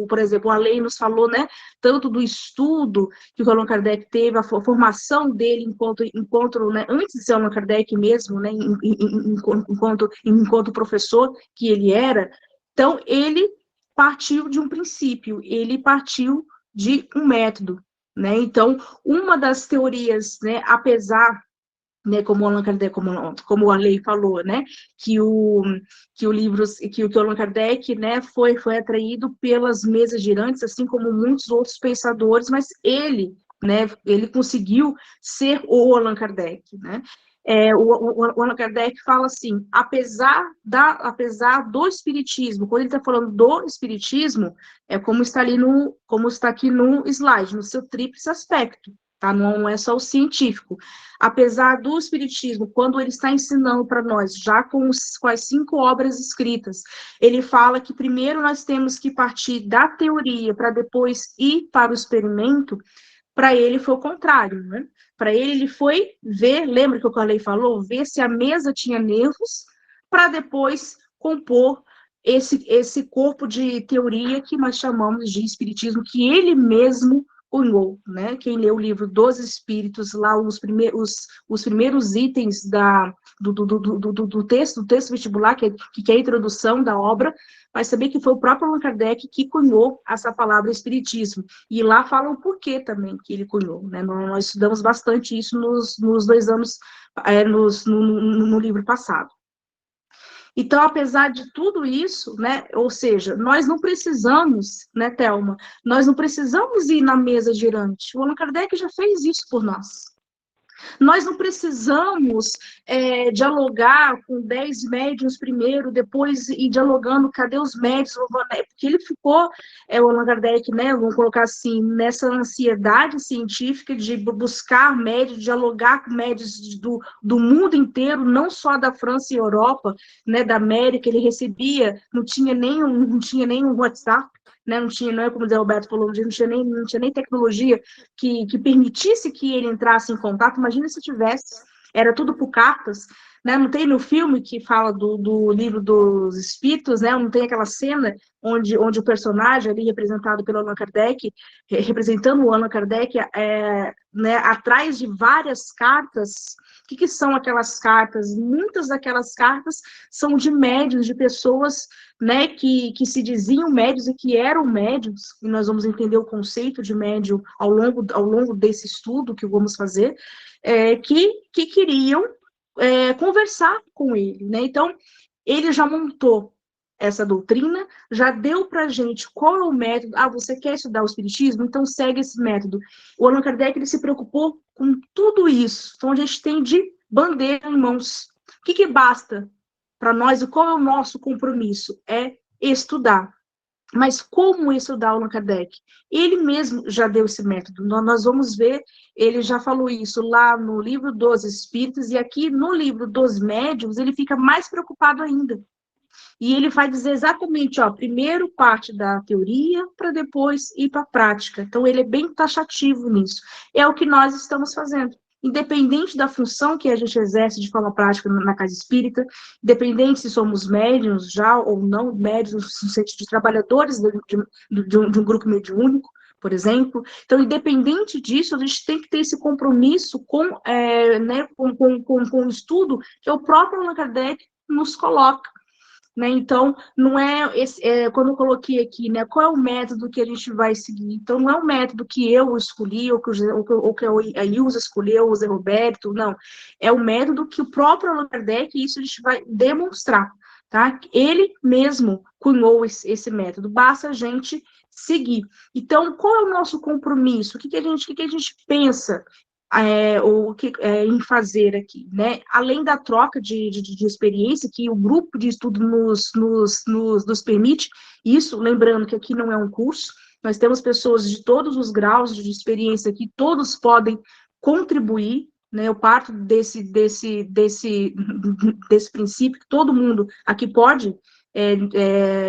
Por exemplo, a lei nos falou, né, tanto do estudo que o Allan Kardec teve, a formação dele enquanto né, antes de ser Allan Kardec mesmo, né, enquanto professor que ele era. Então, ele partiu de um princípio, ele partiu de um método, né? Então, uma das teorias, né, apesar, né, como o Allan Kardec, como a lei falou, né, que o Allan Kardec, né, foi atraído pelas mesas girantes, assim como muitos outros pensadores, mas ele, né, ele conseguiu ser o Allan Kardec, né? O Allan Kardec fala assim, apesar do espiritismo, quando ele está falando do espiritismo, é como está aqui no slide, no seu tríplice aspecto, tá? Não é só o científico. Apesar do espiritismo, quando ele está ensinando para nós, já com as 5 obras escritas, ele fala que primeiro nós temos que partir da teoria para depois ir para o experimento. Para ele foi o contrário, né? Para ele foi ver, lembra que o Carley falou? Ver se a mesa tinha nervos, para depois compor esse corpo de teoria que nós chamamos de espiritismo, que ele mesmo cunhou, né? Quem lê o livro dos Espíritos, lá os primeiros itens do texto vestibular, que é a introdução da obra, vai saber que foi o próprio Allan Kardec que cunhou essa palavra espiritismo. E lá fala o porquê também que ele cunhou, né? Nós estudamos bastante isso nos 2 anos, no livro passado. Então, apesar de tudo isso, né, ou seja, nós não precisamos, né, Thelma, nós não precisamos ir na mesa girante. O Allan Kardec já fez isso por nós. Nós não precisamos dialogar com 10 médiuns primeiro, depois ir dialogando, cadê os médiuns? Porque ele ficou, o Allan Kardec, né, vamos colocar assim, nessa ansiedade científica de buscar médios, dialogar com médios do mundo inteiro, não só da França e Europa, né, da América, ele recebia, não tinha nem um WhatsApp, né, não é como o Zé Roberto falou, não tinha nem tecnologia que permitisse que ele entrasse em contato. Imagina se tivesse, era tudo por cartas, né? Não tem no filme que fala do livro dos Espíritos, né? Não tem aquela cena onde o personagem ali representado pelo Allan Kardec, representando o Allan Kardec, né, atrás de várias cartas. O que são aquelas cartas? Muitas daquelas cartas são de médiuns, de pessoas, né, que se diziam médiuns e que eram médiuns, e nós vamos entender o conceito de médium ao longo desse estudo que vamos fazer, que queriam conversar com ele, né? Então, ele já montou essa doutrina, já deu para a gente qual é o método. Você quer estudar o espiritismo? Então segue esse método. O Allan Kardec, ele se preocupou com tudo isso. Então a gente tem de bandeira em mãos. O que basta para nós e qual é o nosso compromisso? É estudar. Mas como estudar o Allan Kardec? Ele mesmo já deu esse método. Nós vamos ver, ele já falou isso lá no livro dos Espíritos, e aqui no livro dos Médiuns, ele fica mais preocupado ainda. E ele vai dizer exatamente, primeiro parte da teoria, para depois ir para a prática. Então, ele é bem taxativo nisso. É o que nós estamos fazendo. Independente da função que a gente exerce de forma prática na casa espírita, independente se somos médiuns já ou não, médiuns no sentido de trabalhadores de um grupo mediúnico, por exemplo. Então, independente disso, a gente tem que ter esse compromisso com o estudo que o próprio Allan Kardec nos coloca. Né? Então, não quando eu coloquei aqui, né, qual é o método que a gente vai seguir? Então, não é um método que eu escolhi, ou que a Ilza escolheu, o Zé Roberto, não. É o método que o próprio Allan Kardec, e isso a gente vai demonstrar, tá? Ele mesmo cunhou esse método, basta a gente seguir. Então, qual é o nosso compromisso? O que a gente pensa em fazer aqui, né? Além da troca de experiência que o grupo de estudo nos permite, isso, lembrando que aqui não é um curso, nós temos pessoas de todos os graus de experiência aqui, todos podem contribuir, né? Eu parto desse princípio que todo mundo aqui pode,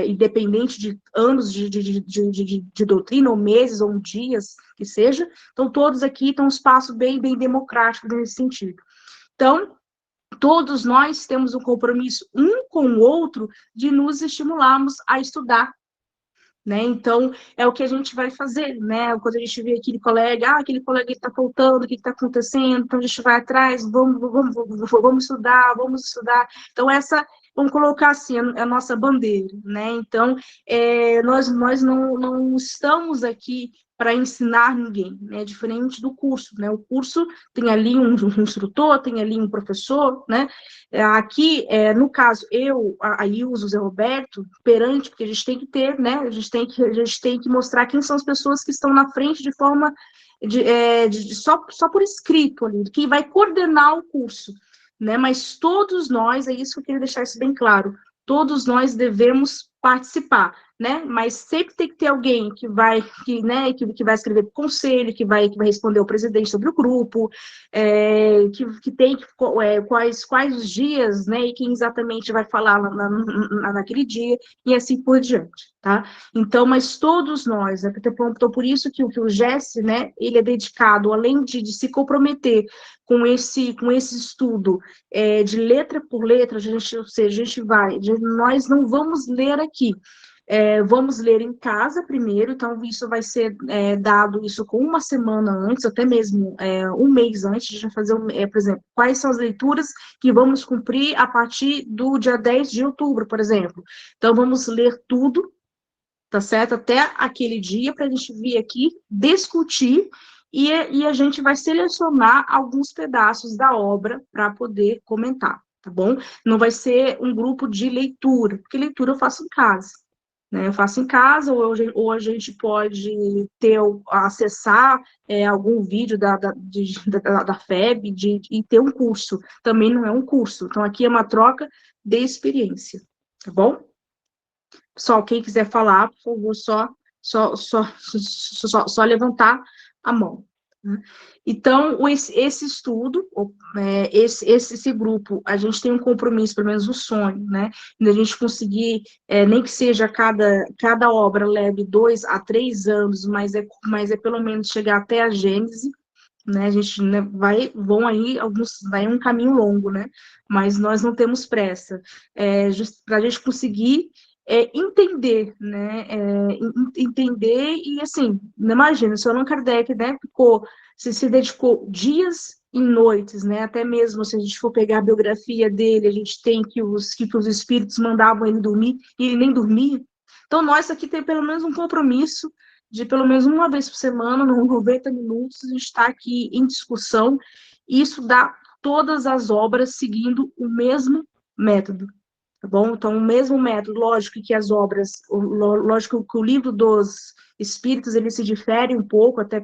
independente de anos de doutrina, ou meses, ou dias, que seja. Então, todos aqui estão um espaço bem democrático nesse sentido. Então, todos nós temos um compromisso um com o outro de nos estimularmos a estudar, né? Então, é o que a gente vai fazer, né? Quando a gente vê aquele colega está faltando, o que está acontecendo, então a gente vai atrás, vamos estudar. Então, vamos colocar assim, a nossa bandeira, né? Então, nós não estamos aqui para ensinar ninguém, né? Diferente do curso, né? O curso tem ali um instrutor, tem ali um professor, né? Aqui, no caso, a Ilza, o Zé Roberto, porque a gente tem que ter, né? A gente tem que mostrar quem são as pessoas que estão na frente de forma só por escrito ali, que vai coordenar o curso, né? Mas todos nós, é isso que eu queria deixar isso bem claro, todos nós devemos participar, né? Mas sempre tem que ter alguém que vai escrever para o conselho, que vai responder ao presidente sobre o grupo, que tem quais os dias, né? E quem exatamente vai falar naquele dia, e assim por diante, tá? Então, mas todos nós, né? Então, por isso que o GES, né? Ele é dedicado, além de se comprometer com esse estudo de letra por letra, nós não vamos ler aqui. Vamos ler em casa primeiro, então isso vai ser dado isso com uma semana antes, até mesmo um mês antes, a gente vai fazer, por exemplo, quais são as leituras que vamos cumprir a partir do dia 10 de outubro, por exemplo. Então, vamos ler tudo, tá certo? Até aquele dia, para a gente vir aqui, discutir, e a gente vai selecionar alguns pedaços da obra para poder comentar, tá bom? Não vai ser um grupo de leitura, porque leitura eu faço em casa. Né, eu faço em casa, ou a gente pode acessar algum vídeo da FEB e ter um curso. Também não é um curso. Então, aqui é uma troca de experiência, tá bom? Pessoal, quem quiser falar, por favor, só levantar a mão. Né? Então, esse estudo, esse grupo, a gente tem um compromisso, pelo menos um sonho, né? De a gente conseguir, nem que seja cada obra leve 2 a 3 anos, mas é pelo menos chegar até a Gênese, né? A gente, né, vai um caminho longo, né? Mas nós não temos pressa. Para a gente conseguir entender, né? Entender e, assim, imagina, se o Allan Kardec, né, se dedicou dias e noites, né? Até mesmo se a gente for pegar a biografia dele, a gente tem que os espíritos mandavam ele dormir e ele nem dormia. Então, nós aqui temos pelo menos um compromisso de pelo menos uma vez por semana, nos 90 minutos, a gente está aqui em discussão e estudar todas as obras seguindo o mesmo método. Tá bom? Então, o mesmo método, lógico que as obras, lógico que o livro dos Espíritos, ele se difere um pouco, até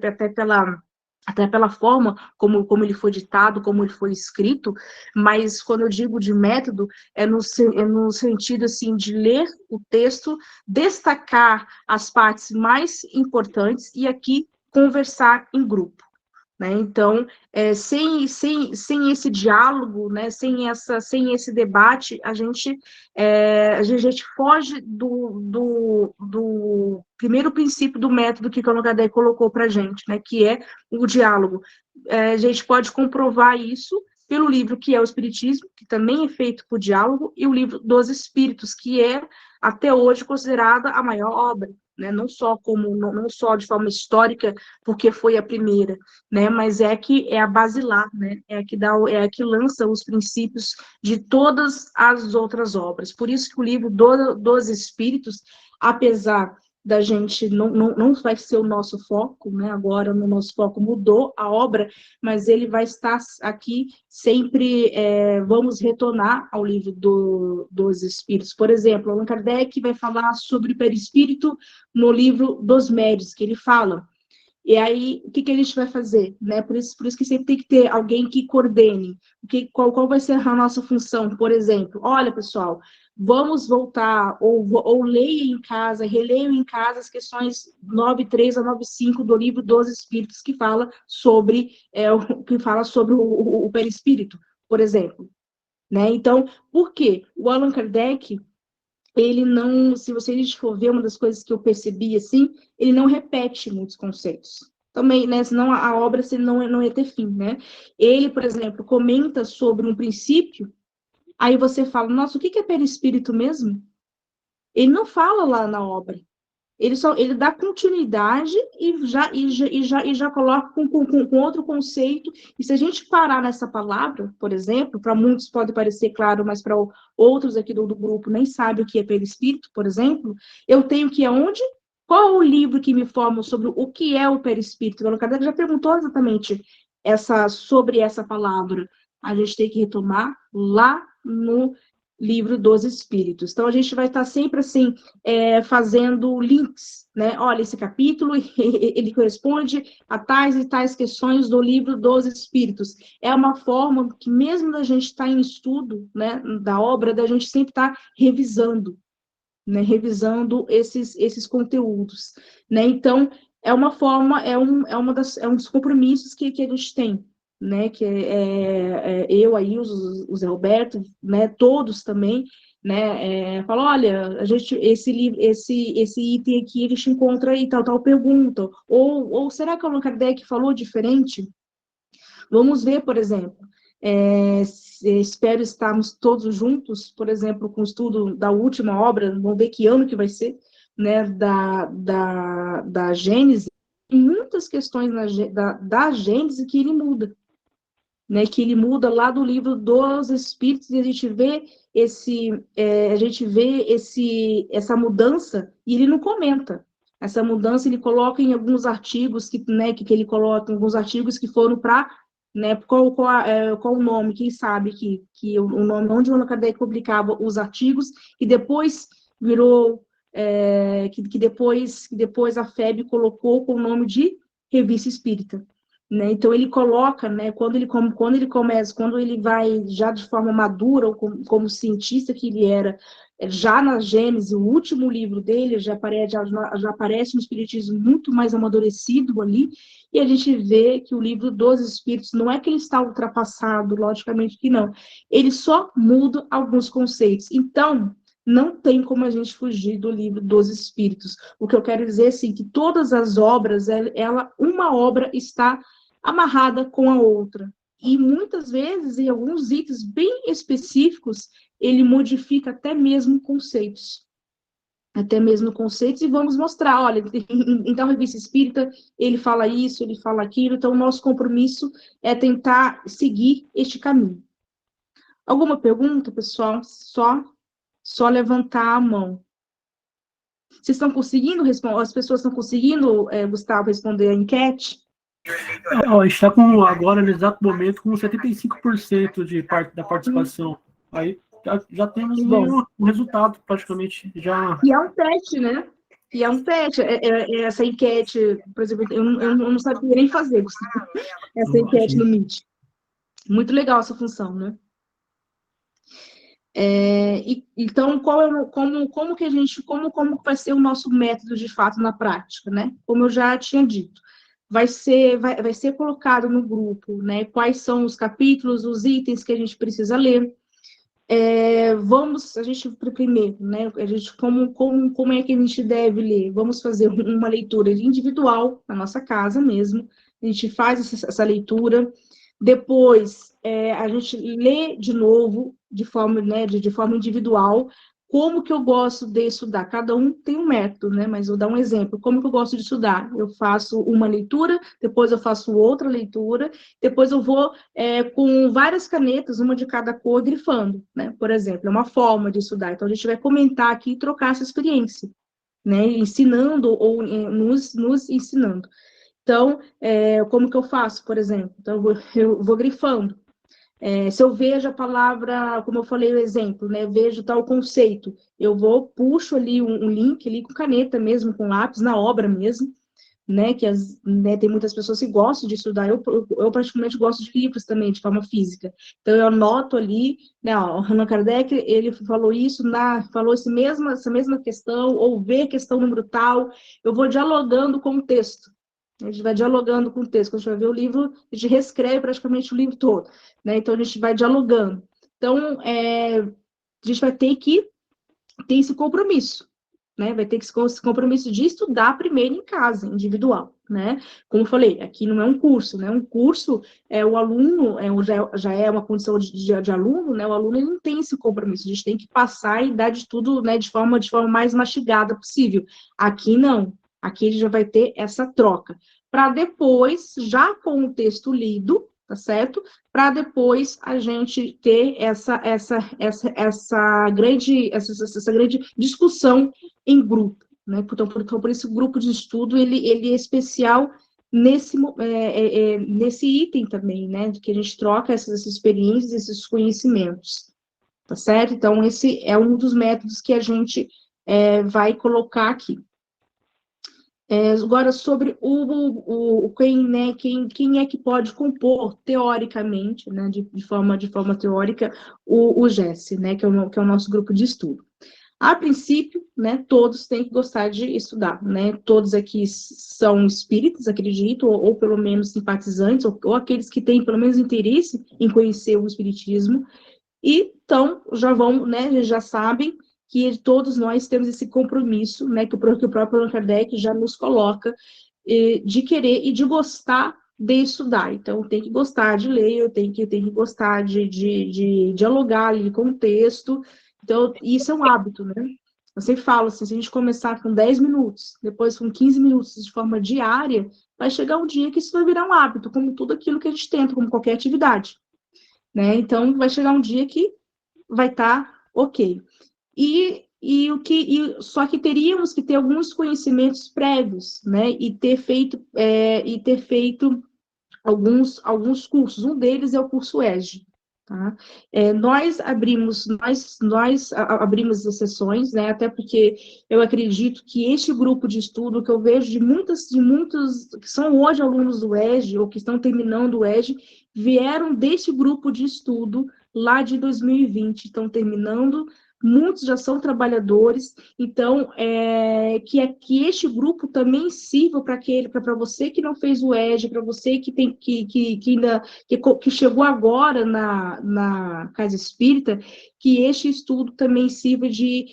pela forma como ele foi ditado, como ele foi escrito, mas quando eu digo de método, é no sentido, assim, de ler o texto, destacar as partes mais importantes e aqui conversar em grupo. Né? Então, sem esse diálogo, né? sem esse debate, a gente foge do primeiro princípio do método que o Allan Kardec colocou para a gente, né? Que é o diálogo. A gente pode comprovar isso pelo livro que é o Espiritismo, que também é feito por diálogo, e o livro dos Espíritos, que é, até hoje, considerada a maior obra. Né, não só de forma histórica, porque foi a primeira, né, mas é a basilar, né, é a que lança os princípios de todas as outras obras. Por isso que o livro dos Espíritos, apesar da gente, não vai ser o nosso foco, né, agora o nosso foco mudou a obra, mas ele vai estar aqui sempre, vamos retornar ao livro dos Espíritos. Por exemplo, Allan Kardec vai falar sobre o perispírito no livro dos Médiuns, que ele fala. E aí, o que a gente vai fazer? Né? Por isso que sempre tem que ter alguém que coordene. Qual vai ser a nossa função? Por exemplo, olha, pessoal, vamos voltar, ou leia em casa, releia em casa as questões 9.3 a 9.5 do livro dos Espíritos, que fala sobre, o perispírito, por exemplo. Né? Então, por quê? O Allan Kardec, ele não, se vocês for ver, uma das coisas que eu percebi, assim, ele não repete muitos conceitos. Também, né, senão a obra não ia ter fim, né? Ele, por exemplo, comenta sobre um princípio, aí você fala, nossa, o que é perispírito mesmo? Ele não fala lá na obra. Ele dá continuidade e já coloca com outro conceito. E se a gente parar nessa palavra, por exemplo, para muitos pode parecer claro, mas para outros aqui do grupo nem sabem o que é perispírito, por exemplo, eu tenho que ir aonde? Qual o livro que me forma sobre o que é o perispírito? O Kardec já perguntou exatamente sobre essa palavra. A gente tem que retomar lá no livro dos Espíritos. Então, a gente vai estar sempre, assim, fazendo links, né? Olha, esse capítulo, ele corresponde a tais e tais questões do livro dos Espíritos. É uma forma que, mesmo da gente estar em estudo, né, da obra, da gente sempre estar revisando, né, revisando esses conteúdos, né? Então, é uma forma, é um dos compromissos que a gente tem, né? Que eu aí, o Zé Roberto, né? Todos também, né? Falam, olha, a gente, esse item aqui a gente encontra aí tal pergunta, ou será que o Allan Kardec falou diferente? Vamos ver, por exemplo, espero estarmos todos juntos, por exemplo, com o estudo da última obra, vamos ver que ano que vai ser, né, da Gênese, e muitas questões da Gênese que ele muda, né, que ele muda lá do livro dos Espíritos, e a gente vê essa mudança, e ele não comenta. Essa mudança ele coloca em alguns artigos que ele coloca, em alguns artigos que foram para, né, qual o nome, quem sabe que o nome onde o Allan Kardec publicava os artigos, e depois virou, que depois a FEB colocou com o nome de Revista Espírita. Né? Então ele coloca, né, quando ele vai já de forma madura, ou como cientista que ele era, já na Gênese, o último livro dele, já aparece um espiritismo muito mais amadurecido ali, e a gente vê que o livro dos Espíritos, não é que ele está ultrapassado, logicamente que não, ele só muda alguns conceitos. Então, não tem como a gente fugir do livro dos Espíritos. O que eu quero dizer, assim, que todas as obras, uma obra está amarrada com a outra. E muitas vezes, em alguns itens bem específicos, ele modifica até mesmo conceitos. E vamos mostrar, olha, então a Revista Espírita, ele fala isso, ele fala aquilo, então o nosso compromisso é tentar seguir este caminho. Alguma pergunta, pessoal? Só levantar a mão. Vocês estão conseguindo responder? As pessoas estão conseguindo, Gustavo, responder a enquete? A gente está agora, no exato momento, com 75% da participação. Aí já temos um resultado, praticamente. E é um teste, né? Essa enquete, por exemplo, eu não sabia nem fazer, Gustavo, essa enquete no Meet. Muito legal essa função, né? Então, como vai ser o nosso método de fato na prática, né? Como eu já tinha dito, vai ser colocado no grupo, né? Quais são os capítulos, os itens que a gente precisa ler. A gente primeiro, né? Como é que a gente deve ler? Vamos fazer uma leitura individual na nossa casa mesmo. A gente faz essa leitura. Depois, a gente lê de novo, de forma individual, como que eu gosto de estudar. Cada um tem um método, né? Mas vou dar um exemplo. Como que eu gosto de estudar? Eu faço uma leitura, depois eu faço outra leitura, depois eu vou com várias canetas, uma de cada cor, grifando, né? Por exemplo, é uma forma de estudar. Então, a gente vai comentar aqui e trocar essa experiência, né? Ensinando ou nos ensinando. Então, como que eu faço, por exemplo? Então, eu vou grifando. Se eu vejo a palavra, como eu falei o exemplo, né, vejo tal conceito, eu puxo ali um link ali com caneta mesmo, com lápis, na obra mesmo, né, tem muitas pessoas que gostam de estudar, eu particularmente gosto de livros também, de forma física, então eu anoto ali, né, ó, o Allan Kardec, ele falou isso, falou essa mesma questão, ou vê a questão número tal, eu vou dialogando com o texto. A gente vai dialogando com o texto. Quando a gente vai ver o livro, a gente reescreve praticamente o livro todo, né? Então, a gente vai dialogando. Então, a gente vai ter que ter esse compromisso, né? Vai ter esse compromisso de estudar primeiro em casa, individual, né? Como eu falei, aqui não é um curso, né? Um curso, o aluno, já é uma condição de aluno, né? O aluno ele não tem esse compromisso. A gente tem que passar e dar de tudo, né? De forma mais mastigada possível. Aqui, não. Aqui ele já vai ter essa troca, para depois, já com o texto lido, tá certo? Para depois a gente ter essa grande discussão em grupo, né? Então, por isso o grupo de estudo, ele é especial nesse item também, né? Que a gente troca essas experiências, esses conhecimentos, tá certo? Então, esse é um dos métodos que a gente vai colocar aqui. Agora, sobre quem é que pode compor, teoricamente, né, de forma teórica, o GES, né, que é o nosso grupo de estudo. A princípio, né, todos têm que gostar de estudar, né? Todos aqui são espíritas, acredito, ou pelo menos simpatizantes, ou aqueles que têm pelo menos interesse em conhecer o espiritismo. E então já vão, né, já sabem que todos nós temos esse compromisso, né, que o próprio Allan Kardec já nos coloca, de querer e de gostar de estudar. Então, tem que gostar de ler, eu tenho que gostar de dialogar ali com o texto. Então, isso é um hábito, né? Eu sempre falo assim, se a gente começar com 10 minutos, depois com 15 minutos de forma diária, vai chegar um dia que isso vai virar um hábito, como tudo aquilo que a gente tenta, como qualquer atividade, né? Então, vai chegar um dia que vai estar ok. Só que teríamos que ter alguns conhecimentos prévios, né? E ter feito alguns cursos. Um deles é o curso ESG. Tá? Nós abrimos as sessões, né? Até porque eu acredito que este grupo de estudo que eu vejo de muitos que são hoje alunos do ESG ou que estão terminando o ESG, vieram deste grupo de estudo lá de 2020, estão terminando. Muitos já são trabalhadores, então, que este grupo também sirva para você que não fez o ESG, para você que tem que chegou agora na Casa Espírita, que este estudo também sirva de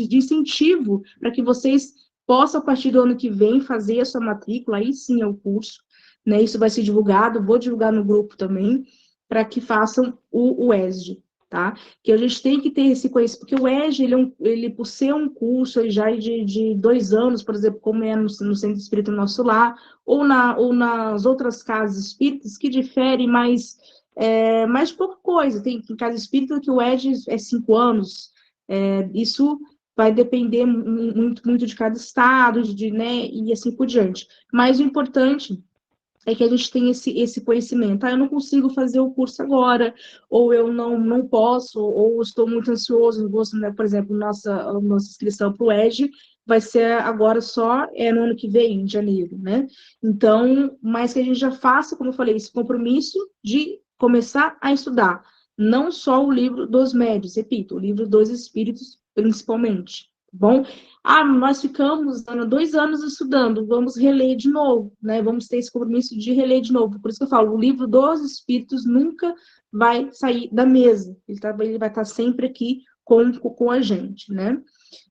incentivo para que vocês possam, a partir do ano que vem, fazer a sua matrícula, aí sim é o curso, né? Isso vai ser divulgado, vou divulgar no grupo também, para que façam o ESG. Tá? Que a gente tem que ter esse conhecimento, porque o ESG, ele por ser um curso já de 2 anos, por exemplo, como é no Centro Espírita Nosso Lar, ou nas outras casas espíritas, que diferem mais pouca coisa. Tem casa espírita que o ESG é 5 anos, isso vai depender muito, muito de cada estado, né, e assim por diante. Mas o importante é que a gente tem esse conhecimento. Eu não consigo fazer o curso agora, ou eu não posso, ou estou muito ansioso, né? Por exemplo, nossa inscrição para o ESG vai ser agora só no ano que vem, em janeiro, né? Então, mas que a gente já faça, como eu falei, esse compromisso de começar a estudar, não só o livro dos médios, repito, o livro dos espíritos, principalmente, tá bom? Nós ficamos 2 anos estudando, vamos reler de novo, né? Vamos ter esse compromisso de reler de novo. Por isso que eu falo, o livro dos espíritos nunca vai sair da mesa. Ele vai estar sempre aqui com a gente, né?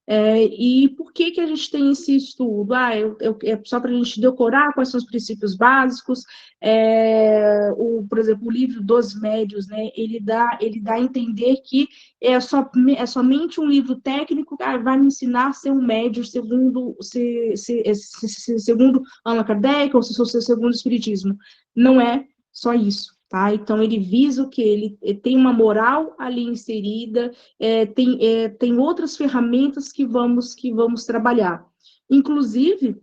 E por que a gente tem esse estudo? É só para a gente decorar quais são os princípios básicos. Por exemplo, o livro dos médios, né? Ele dá a entender que é somente um livro técnico que vai me ensinar a ser um médium segundo Allan Kardec ou segundo o Espiritismo. Não é só isso. Tá? Então, ele visa o que? Ele tem uma moral ali inserida, tem outras ferramentas que vamos trabalhar. Inclusive,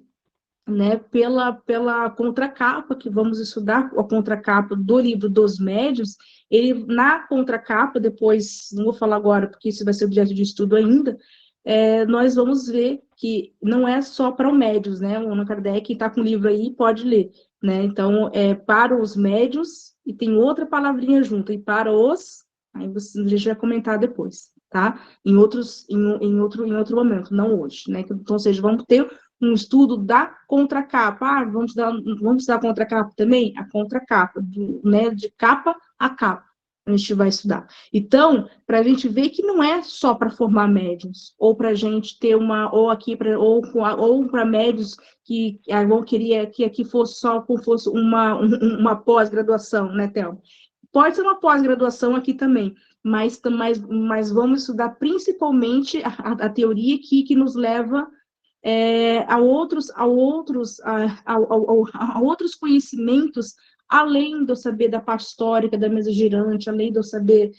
né, pela contracapa que vamos estudar, a contracapa do livro dos médios, na contracapa, depois, não vou falar agora, porque isso vai ser objeto de estudo ainda, nós vamos ver que não é só para os médios, né? O Allan Kardec está com o livro aí, pode ler, né? Então, para os médios, e tem outra palavrinha junto, e para aí a gente vai comentar depois, tá? Em outro momento, não hoje, né? Então, ou seja, vamos ter um estudo da contracapa. Vamos estudar a contracapa também? A contracapa, né? De capa a capa, a gente vai estudar. Então, para a gente ver que não é só para formar médiums, ou para a gente ter ou para médiums que queria que aqui fosse só como fosse uma pós-graduação, né, Thelma? Pode ser uma pós-graduação aqui também, mas vamos estudar principalmente a teoria que nos leva a outros conhecimentos, além do saber da parte histórica da mesa girante, além do saber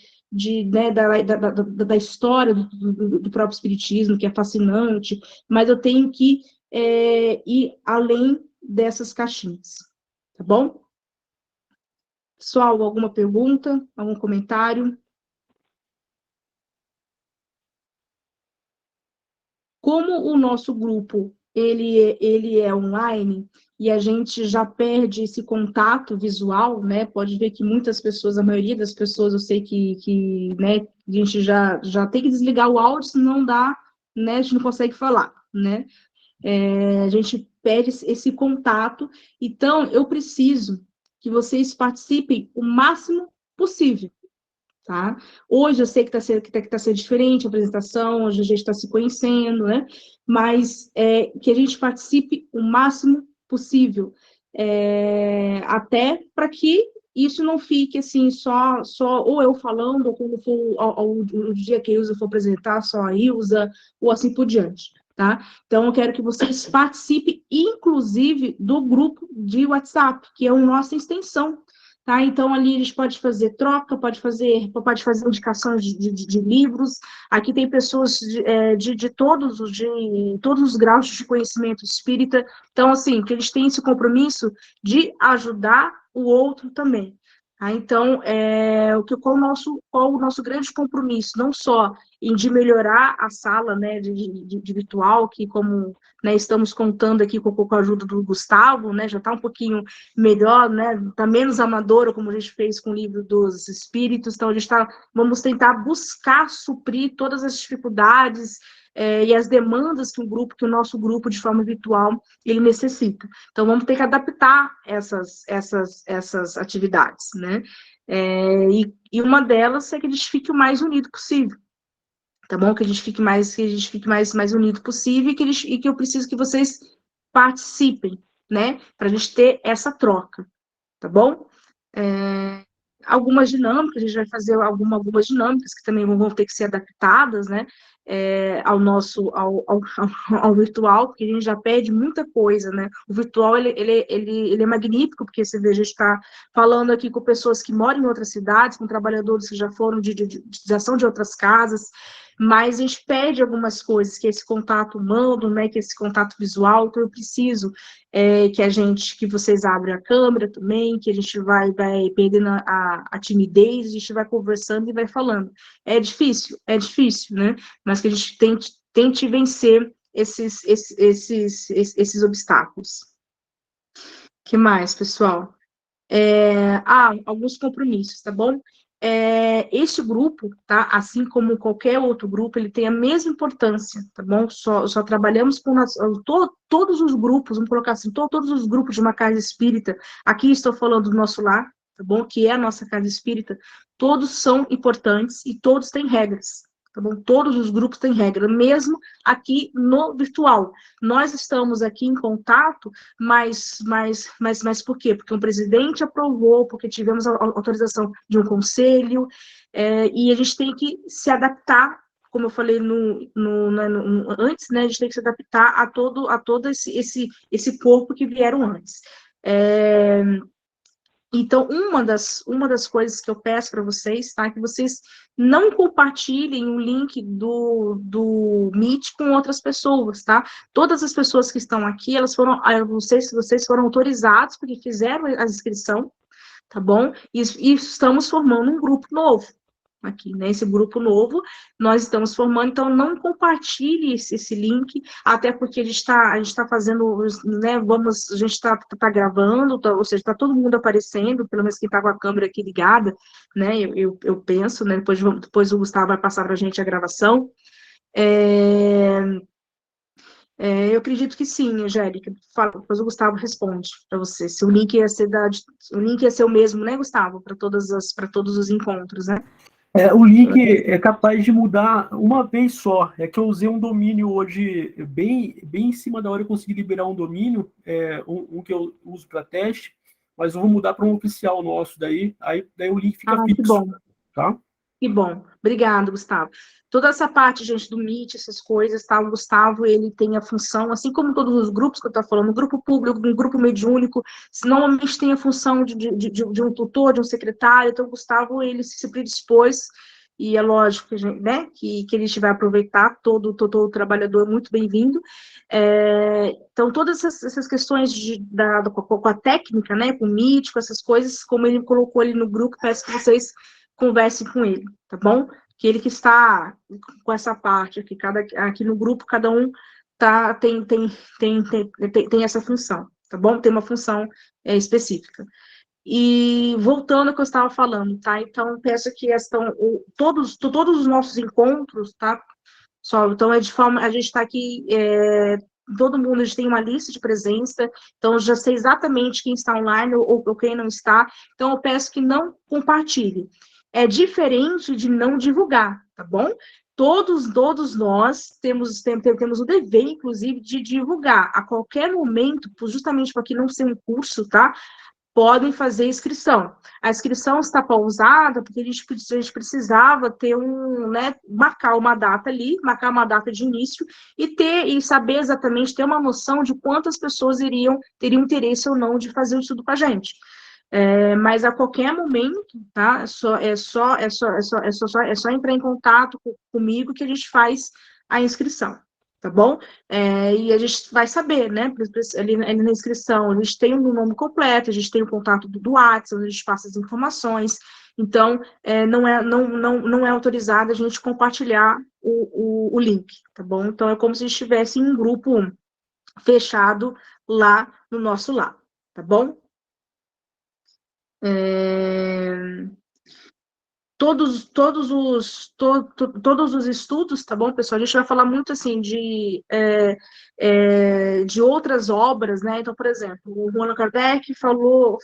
da história do próprio espiritismo, que é fascinante, mas eu tenho que ir além dessas caixinhas, tá bom? Pessoal, alguma pergunta, algum comentário? Como o nosso grupo ele é online e a gente já perde esse contato visual, né? Pode ver que muitas pessoas, a maioria das pessoas, eu sei que A gente já tem que desligar o áudio, senão dá, né, a gente não consegue falar, né? A gente pede esse contato. Então, eu preciso que vocês participem o máximo possível, tá? Hoje eu sei que tá sendo diferente a apresentação, hoje a gente está se conhecendo, né? Mas que a gente participe o máximo possível, até para que isso não fique assim, só ou eu falando, ou quando for o dia que a Ilza for apresentar, só a Ilza, ou assim por diante, tá? Então, eu quero que vocês participem, inclusive, do grupo de WhatsApp, que é a nossa extensão, tá? Então, ali a gente pode fazer troca, pode fazer indicações de livros. Aqui tem pessoas de todos os graus de conhecimento espírita. Então, assim, que eles têm esse compromisso de ajudar o outro também. Tá? Então, qual o nosso grande compromisso? Não só de melhorar a sala, né, de virtual, que como, né, estamos contando aqui com a ajuda do Gustavo, né, já está um pouquinho melhor, né, está menos amadora, como a gente fez com o livro dos Espíritos. Então, vamos tentar buscar suprir todas as dificuldades e as demandas que o nosso grupo, de forma virtual, ele necessita. Então, vamos ter que adaptar essas atividades, né? E uma delas é que a gente fique o mais unido possível, tá bom? Que a gente fique mais unido possível e que eu preciso que vocês participem, né? Para a gente ter essa troca, tá bom? Algumas dinâmicas, a gente vai fazer algumas dinâmicas que também vão ter que ser adaptadas, né, ao virtual, porque a gente já pede muita coisa, né? O virtual, ele é magnífico, porque você vê, a gente está falando aqui com pessoas que moram em outras cidades, com trabalhadores que já foram de ação de outras casas, mas a gente pede algumas coisas, que é esse contato humano, né, que é esse contato visual. Então eu preciso que vocês abram a câmera também, que a gente vai perdendo a timidez, a gente vai conversando e vai falando. É difícil, né? Mas que a gente tente vencer esses obstáculos. O que mais, pessoal? Alguns compromissos, tá bom? Este grupo, tá? Assim como qualquer outro grupo, ele tem a mesma importância, tá bom? Só trabalhamos com todos os grupos, vamos colocar assim, todos os grupos de uma casa espírita. Aqui estou falando do nosso lar, tá bom? Que é a nossa casa espírita. Todos são importantes e todos têm regras, tá bom? Todos os grupos têm regra, mesmo aqui no virtual. Nós estamos aqui em contato, mas por quê? Porque o presidente aprovou, porque tivemos a autorização de um conselho, e a gente tem que se adaptar, como eu falei antes, né? A gente tem que se adaptar a todo esse corpo que vieram antes. Então, uma das coisas que eu peço para vocês, tá? Que vocês não compartilhem o link do Meet com outras pessoas, tá? Todas as pessoas que estão aqui, vocês foram autorizados, porque fizeram a inscrição, tá bom? E estamos formando um grupo novo aqui, né? Esse grupo novo nós estamos formando, então não compartilhe esse link, até porque a gente está fazendo, né? A gente está gravando, ou seja, está todo mundo aparecendo, pelo menos quem está com a câmera aqui ligada, né? Eu penso, né? Depois o Gustavo vai passar para a gente a gravação. Eu acredito que sim, Angélica. Depois o Gustavo responde para você. Se o link ia ser o mesmo, né, Gustavo, para todos os encontros, né? O link é capaz de mudar uma vez só. É que eu usei um domínio hoje bem em cima da hora, eu consegui liberar um domínio, um que eu uso para teste, mas eu vou mudar para um oficial nosso daí o link fica fixo. Que bom. Tá? Que bom. Obrigado, Gustavo. Toda essa parte, gente, do Meet, essas coisas, tá? O Gustavo, ele tem a função, assim como todos os grupos que eu estou falando, um grupo público, um grupo mediúnico, normalmente tem a função de um tutor, de um secretário. Então, o Gustavo, ele se predispôs, e é lógico que, né, que ele vai aproveitar, todo o trabalhador muito bem-vindo. Então, todas essas questões com a técnica, né, com o Meet, com essas coisas, como ele colocou ali no grupo, peço que vocês conversem com ele, tá bom? Que ele que está com essa parte aqui, aqui no grupo, cada um tem essa função, tá bom? Tem uma função específica. E voltando ao que eu estava falando, tá? Então, peço que todos os nossos encontros, tá? Só, então, é de forma, a gente está aqui, todo mundo, a gente tem uma lista de presença, então, eu já sei exatamente quem está online ou quem não está, então, eu peço que não compartilhe. É diferente de não divulgar, tá bom? Todos nós temos o dever, inclusive, de divulgar a qualquer momento, justamente para que não seja um curso, tá? Podem fazer inscrição. A inscrição está pausada porque a gente precisava ter né, marcar uma data ali, marcar uma data de início e saber exatamente, ter uma noção de quantas pessoas teriam interesse ou não de fazer o estudo com a gente. Mas a qualquer momento, tá? É só entrar em contato comigo que a gente faz a inscrição, tá bom? E a gente vai saber, né? Ali na inscrição, a gente tem o nome completo, a gente tem o contato do WhatsApp, a gente passa as informações. Então, não é autorizado a gente compartilhar o link, tá bom? Então, é como se a gente estivesse em um grupo fechado lá no nosso lar, tá bom? Todos os estudos, tá bom, pessoal? A gente vai falar muito, assim, de outras obras, né? Então, por exemplo, o Allan Kardec falou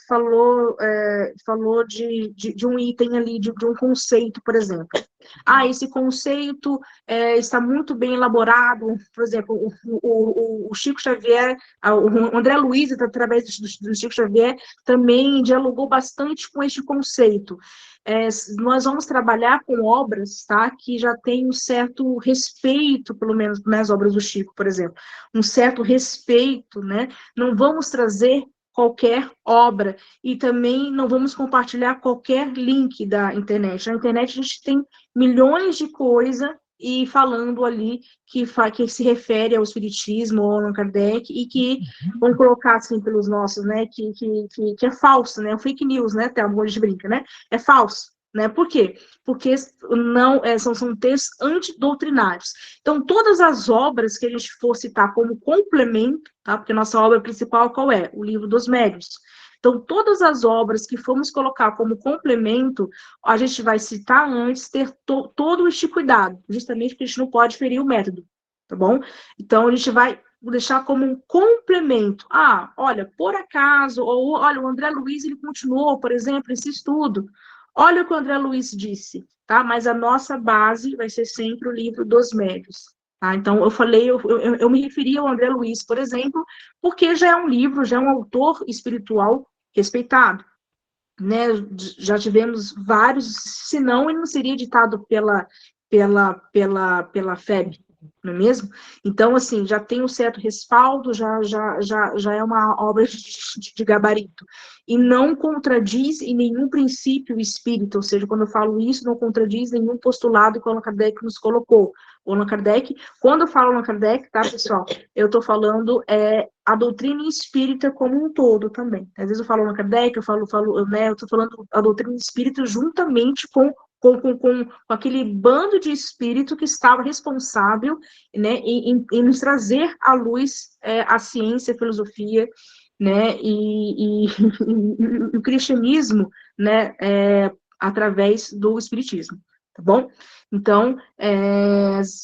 de um item ali, de um conceito, por exemplo. Esse conceito está muito bem elaborado, por exemplo, o Chico Xavier, o André Luiz, através do Chico Xavier, também dialogou bastante com este conceito. Nós vamos trabalhar com obras, tá, que já têm um certo respeito, pelo menos nas obras do Chico, por exemplo, um certo respeito, né? Não vamos trazer qualquer obra e também não vamos compartilhar qualquer link da internet. Na internet a gente tem milhões de coisas e falando ali que se refere ao espiritismo, ao Allan Kardec, e que vão colocar assim pelos nossos, né, que é falso, né, o fake news, né, até a gente brinca, né, é falso, né, por quê? Porque não, são textos antidoutrinários. Então, todas as obras que a gente for citar como complemento, tá, porque a nossa obra principal qual é? O Livro dos Médiuns. Então, todas as obras que formos colocar como complemento, a gente vai citar antes, ter todo este cuidado, justamente porque a gente não pode ferir o método, tá bom? Então, a gente vai deixar como um complemento. Olha, por acaso, ou olha, o André Luiz, ele continuou, por exemplo, esse estudo. Olha o que o André Luiz disse, tá? Mas a nossa base vai ser sempre o Livro dos Médiuns. Tá? Então, eu me referi ao André Luiz, por exemplo, porque já é um livro, já é um autor espiritual respeitado, né? Já tivemos vários, senão ele não seria editado pela FEB, não é mesmo? Então, assim, já tem um certo respaldo, já é uma obra de gabarito, e não contradiz em nenhum princípio espírita, ou seja, quando eu falo isso, não contradiz nenhum postulado que o Allan Kardec nos colocou. O Allan Kardec, quando eu falo Allan Kardec, tá, pessoal, eu estou falando a doutrina espírita como um todo também. Às vezes eu falo Allan Kardec, eu estou falando a doutrina espírita juntamente com aquele bando de espírito que estava responsável, né, em nos trazer à luz a ciência, a filosofia, né, e o cristianismo, né, através do espiritismo, tá bom? Então,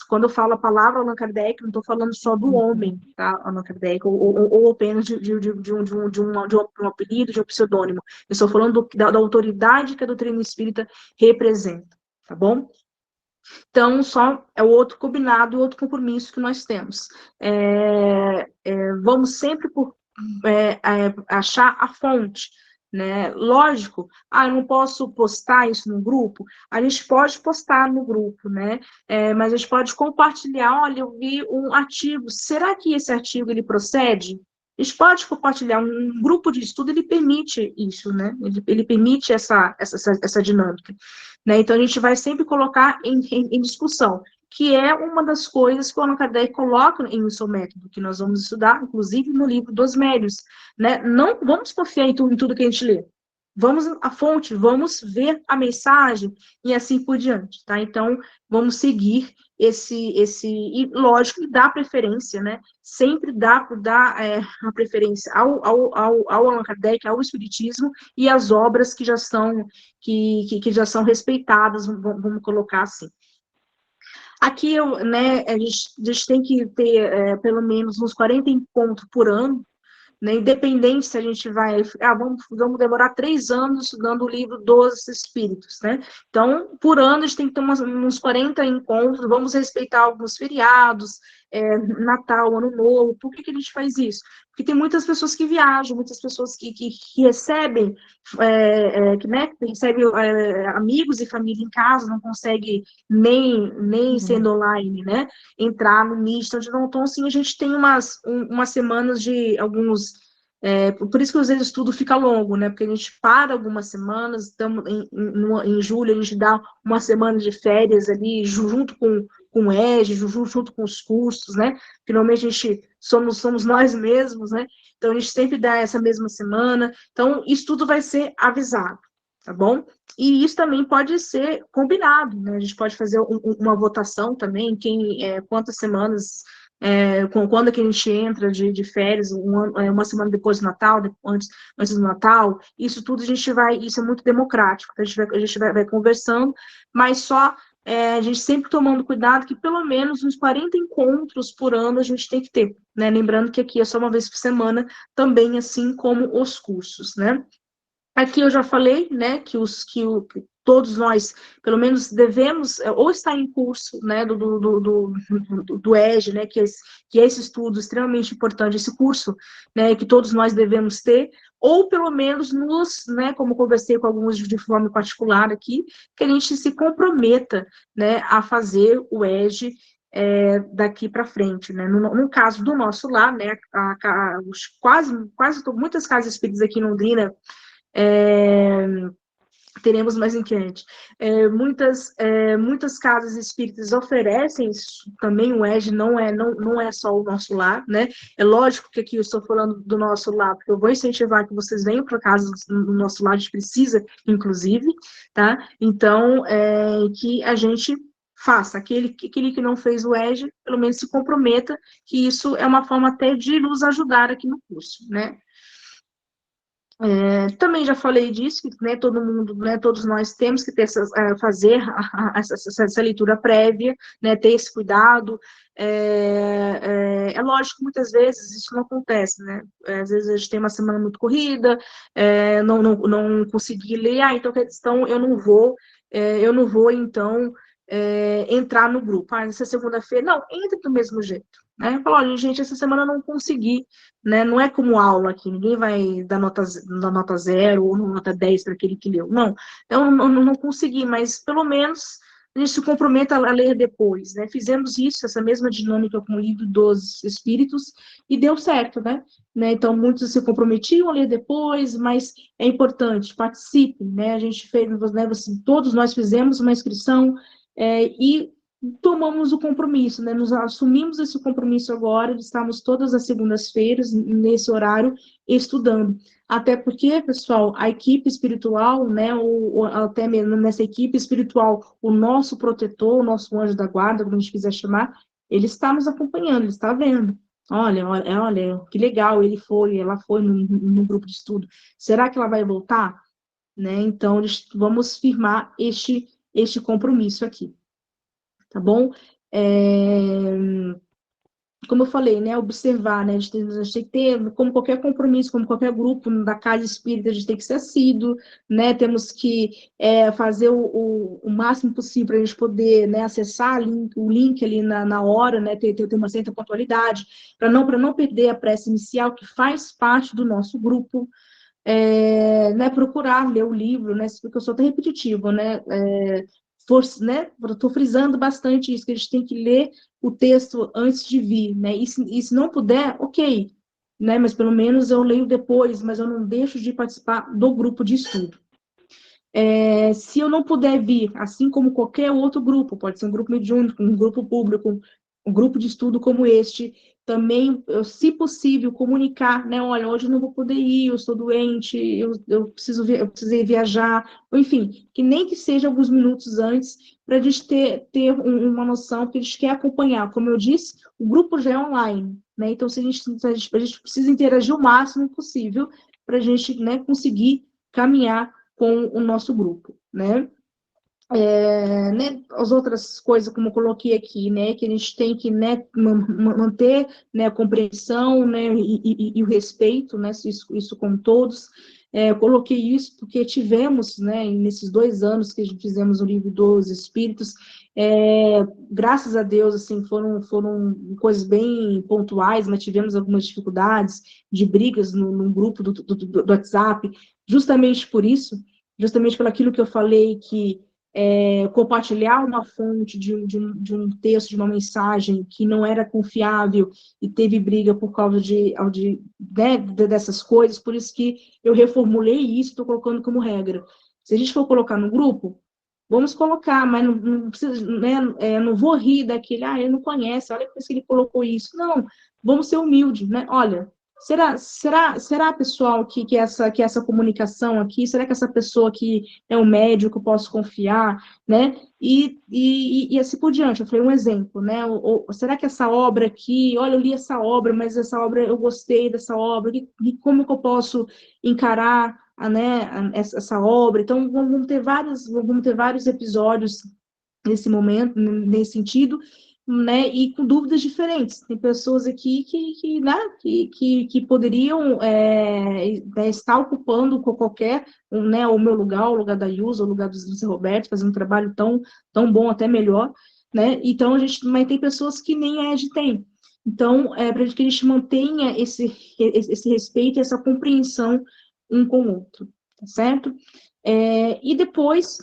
quando eu falo a palavra Allan Kardec, não estou falando só do homem, tá, Allan Kardec, ou apenas de um apelido, de um pseudônimo. Eu estou falando da autoridade que a doutrina espírita representa, tá bom? Então, só é o outro combinado, o outro compromisso que nós temos. Vamos sempre achar a fonte, né? Lógico, eu não posso postar isso no grupo. A gente pode postar no grupo, né? Mas a gente pode compartilhar. Olha, eu vi um artigo. Será que esse artigo ele procede? A gente pode compartilhar. Um grupo de estudo ele permite isso, né? Ele permite essa dinâmica, né? Então a gente vai sempre colocar em discussão, que é uma das coisas que o Allan Kardec coloca em seu método, que nós vamos estudar, inclusive no Livro dos Médiuns, né? Não vamos confiar em tudo que a gente lê, vamos à fonte, vamos ver a mensagem e assim por diante, tá? Então, vamos seguir e lógico, dá preferência, né? Sempre dá a preferência ao Allan Kardec, ao Espiritismo e às obras que já são, que já são respeitadas, vamos colocar assim. Aqui, né, a gente tem que ter pelo menos uns 40 encontros por ano, né, independente se a gente vai, vamos demorar 3 anos estudando o livro dos Espíritos, né? Então, por ano, a gente tem que ter uns 40 encontros, vamos respeitar alguns feriados, Natal, Ano Novo. Por que a gente faz isso? Porque tem muitas pessoas que viajam, muitas pessoas que recebem, né, recebem amigos e família em casa, não consegue nem sendo online, né, entrar no Meet, então, assim, a gente tem umas semanas de alguns, por isso que às vezes o estudo fica longo, né, porque a gente para algumas semanas, estamos em julho, a gente dá uma semana de férias ali, junto com o EJA, junto com os cursos, né, finalmente a gente somos nós mesmos, né, então a gente sempre dá essa mesma semana, então isso tudo vai ser avisado, tá bom? E isso também pode ser combinado, né, a gente pode fazer uma votação também, quantas semanas, quando que a gente entra de férias, uma semana depois do Natal, antes do Natal, isso tudo isso é muito democrático, a gente vai conversando, mas só a gente sempre tomando cuidado que pelo menos uns 40 encontros por ano a gente tem que ter, né? Lembrando que aqui é só uma vez por semana, também assim como os cursos, né? Aqui eu já falei, né, que todos nós, pelo menos, devemos, ou estar em curso, né, do EJA, né, que é esse estudo extremamente importante, esse curso, né, que todos nós devemos ter, ou pelo menos né, como conversei com alguns de forma particular aqui, que a gente se comprometa, né, a fazer o EJA daqui para frente, né, no caso do nosso lar, né, muitas casas espíritas aqui em Londrina, teremos mais em diante. Muitas casas espíritas oferecem isso, também o EJA não é só o nosso lar, né? É lógico que aqui eu estou falando do nosso lar, porque eu vou incentivar que vocês venham para casa do nosso lar, a gente precisa, inclusive, tá? Então, que a gente faça, aquele que não fez o EJA, pelo menos se comprometa, que isso é uma forma até de nos ajudar aqui no curso, né? Também já falei disso, que né, todo mundo, né, todos nós temos que fazer essa leitura prévia, né, ter esse cuidado. É lógico que muitas vezes isso não acontece, né? Às vezes a gente tem uma semana muito corrida, não consegui ler, então eu não vou, então, entrar no grupo. Essa segunda-feira, não, entra do mesmo jeito. Né? Falou, olha, gente, essa semana eu não consegui, né? Não é como aula aqui, ninguém vai dar nota 0 ou nota 10 para aquele que leu. Não, eu não consegui, mas pelo menos a gente se comprometa a ler depois, né? Fizemos isso, essa mesma dinâmica com o livro dos Espíritos, e deu certo, né? Então, muitos se comprometiam a ler depois, mas é importante, participem, né? A gente fez, né, todos nós fizemos uma inscrição, e tomamos o compromisso, né? Nos assumimos esse compromisso agora, estamos todas as segundas-feiras, nesse horário, estudando. Até porque, pessoal, a equipe espiritual, né, até mesmo nessa equipe espiritual, o nosso protetor, o nosso anjo da guarda, como a gente quiser chamar, ele está nos acompanhando, ele está vendo. Olha, que legal, ela foi no grupo de estudo. Será que ela vai voltar? Né? Então, vamos firmar este compromisso aqui. Tá bom? Como eu falei, né, observar, né, a gente tem que ter, como qualquer compromisso, como qualquer grupo da casa espírita, a gente tem que ser assíduo, né, temos que fazer o máximo possível para a gente poder, né, acessar o link ali na hora, né, ter uma certa pontualidade, para não perder a prece inicial, que faz parte do nosso grupo, né, procurar ler o livro, né, porque eu sou até repetitivo, né, estou frisando bastante isso, que a gente tem que ler o texto antes de vir, né, e se não puder, ok, né, mas pelo menos eu leio depois, mas eu não deixo de participar do grupo de estudo. Se eu não puder vir, assim como qualquer outro grupo, pode ser um grupo mediúnico, um grupo público, um grupo de estudo como este, também, se possível, comunicar, né? Olha, hoje eu não vou poder ir, eu estou doente, eu precisei viajar, ou enfim, que nem que seja alguns minutos antes, para a gente ter uma noção que a gente quer acompanhar. Como eu disse, o grupo já é online, né? Então, a gente precisa interagir o máximo possível para a gente, né, conseguir caminhar com o nosso grupo, né? Né, as outras coisas, como eu coloquei aqui, né, que a gente tem que, né, manter, né, a compreensão, né, e o respeito, né, isso com todos. Eu coloquei isso porque tivemos, né, nesses 2 anos que a gente fizemos o livro dos Espíritos, graças a Deus, assim, foram coisas bem pontuais, mas tivemos algumas dificuldades de brigas no grupo do WhatsApp, justamente por isso, justamente pelo aquilo que eu falei, que compartilhar uma fonte de um texto, de uma mensagem que não era confiável e teve briga por causa né, dessas coisas, por isso que eu reformulei isso, estou colocando como regra. Se a gente for colocar no grupo, vamos colocar, mas não precisa, né, não vou rir daquele, ele não conhece, olha por isso que ele colocou isso. Não, vamos ser humildes, né? Olha, será pessoal, que essa comunicação aqui, será que essa pessoa aqui é um médico que eu posso confiar, né? E assim por diante. Eu falei um exemplo, né? Será que essa obra aqui, olha, eu li essa obra, mas essa obra, eu gostei dessa obra, e como que eu posso encarar, né, essa obra? Então, vamos ter vários episódios nesse momento, nesse sentido, né, e com dúvidas diferentes. Tem pessoas aqui né, que poderiam estar ocupando qualquer, né, o meu lugar, o lugar da Ilza, o lugar do Zé Roberto, fazendo um trabalho tão bom, até melhor, né? Então, mas tem pessoas que nem a Ed tem. Então, para que a gente mantenha esse respeito, essa compreensão um com o outro, tá certo? E depois,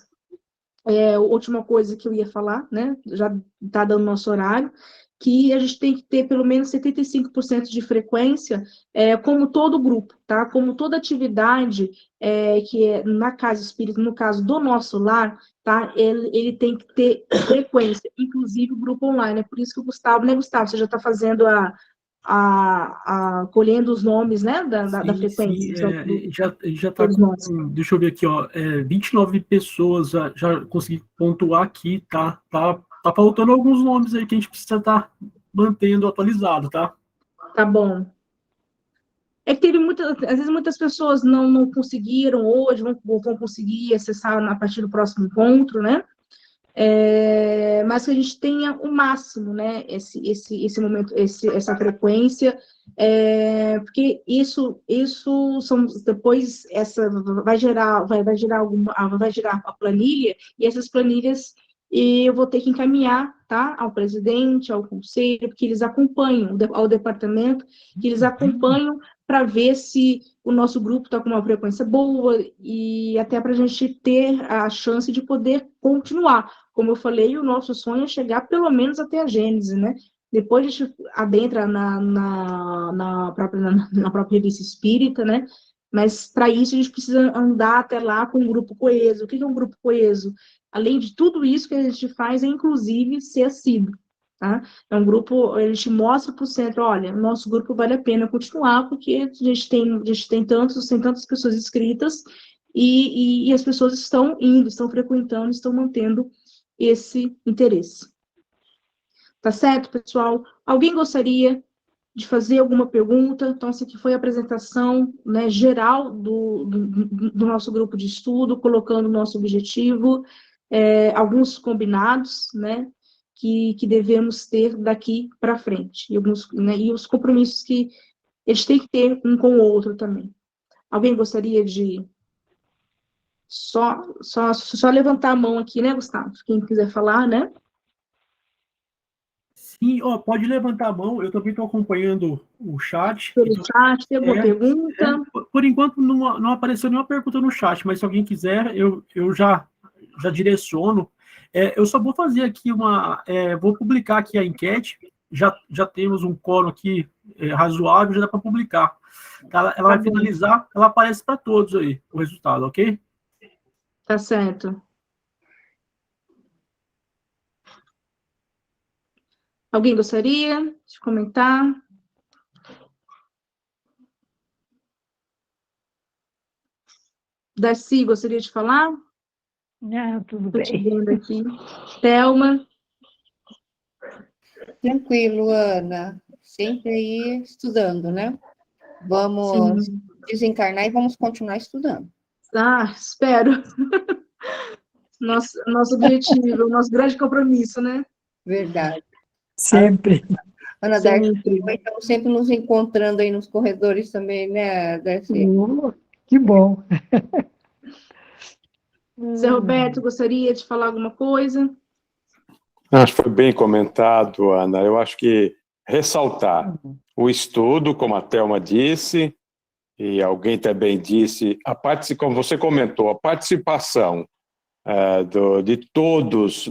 a última coisa que eu ia falar, né, já está dando nosso horário, que a gente tem que ter pelo menos 75% de frequência, como todo grupo, tá? Como toda atividade que é na casa espírita, no caso do nosso lar, tá? Ele tem que ter frequência, inclusive o grupo online. É por isso que o Gustavo, né, Gustavo, você já está fazendo colhendo os nomes, né, da frequência. Sim, já está com, deixa eu ver aqui, ó, 29 pessoas já consegui pontuar aqui, tá faltando alguns nomes aí que a gente precisa estar mantendo atualizado, tá? Tá bom. Que teve às vezes muitas pessoas não conseguiram hoje, vão conseguir acessar a partir do próximo encontro, né? Mas que a gente tenha o máximo, né, esse momento, essa frequência, porque isso são depois vai gerar a planilha, e essas planilhas eu vou ter que encaminhar, tá, ao presidente, ao conselho, porque eles acompanham, ao departamento, que eles acompanham para ver se o nosso grupo está com uma frequência boa, e até para a gente ter a chance de poder continuar. Como eu falei, o nosso sonho é chegar pelo menos até a Gênese, né? Depois a gente adentra na própria revista espírita, né? Mas para isso a gente precisa andar até lá com um grupo coeso. O que é um grupo coeso? Além de tudo isso que a gente faz, é inclusive ser assíduo, tá? É um grupo, a gente mostra para o centro, olha, o nosso grupo vale a pena continuar, porque a gente tem tantas pessoas inscritas, e as pessoas estão indo, estão frequentando, estão mantendo esse interesse. Tá certo, pessoal? Alguém gostaria de fazer alguma pergunta? Então, essa aqui foi a apresentação, né, geral do nosso grupo de estudo, colocando o nosso objetivo, alguns combinados, né, que devemos ter daqui para frente, e os compromissos que eles têm que ter um com o outro também. Alguém gostaria de só levantar a mão aqui, né, Gustavo? Quem quiser falar, né? Sim, pode levantar a mão, eu também estou acompanhando o chat. Pelo chat, tem alguma pergunta? Por enquanto não apareceu nenhuma pergunta no chat, mas se alguém quiser, eu já direciono. Eu só vou fazer aqui vou publicar aqui a enquete, já temos um quórum aqui razoável, já dá para publicar. Ela vai finalizar, ela aparece para todos aí, o resultado, ok? Tá certo. Alguém gostaria de comentar? Darcy, gostaria de falar? Não, tudo Estou te bem. vendo aqui. Thelma? Tranquilo, Ana. Sempre aí estudando, né? Vamos Sim. desencarnar e vamos continuar estudando. Ah, espero. Nosso objetivo, nosso grande compromisso, né? Verdade. Sempre. Ana Darcy, Sempre. estamos sempre nos encontrando aí nos corredores também, né, Darcy? Que bom. Zé Roberto, gostaria de falar alguma coisa? Acho que foi bem comentado, Ana. Eu acho que ressaltar o estudo, como a Thelma disse, e alguém também disse, como você comentou, a participação de todos,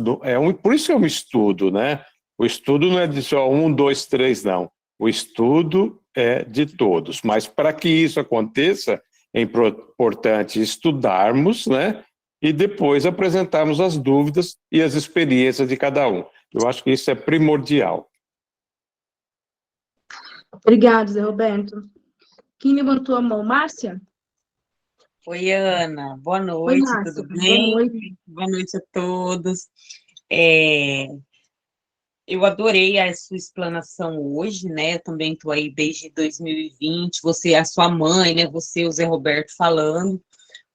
por isso é um estudo, né? O estudo não é de só 1, 2, 3, não. O estudo é de todos, mas para que isso aconteça, é importante estudarmos, né? E depois apresentarmos as dúvidas e as experiências de cada um. Eu acho que isso é primordial. Obrigada, Zé Roberto. Quem levantou a mão? Márcia? Oi, Ana. Boa Oi, noite, Márcia. tudo Boa bem? noite. Boa noite a todos. Eu adorei a sua explanação hoje, né? Eu também estou aí desde 2020. Você, a sua mãe, né? Você, o Zé Roberto, falando.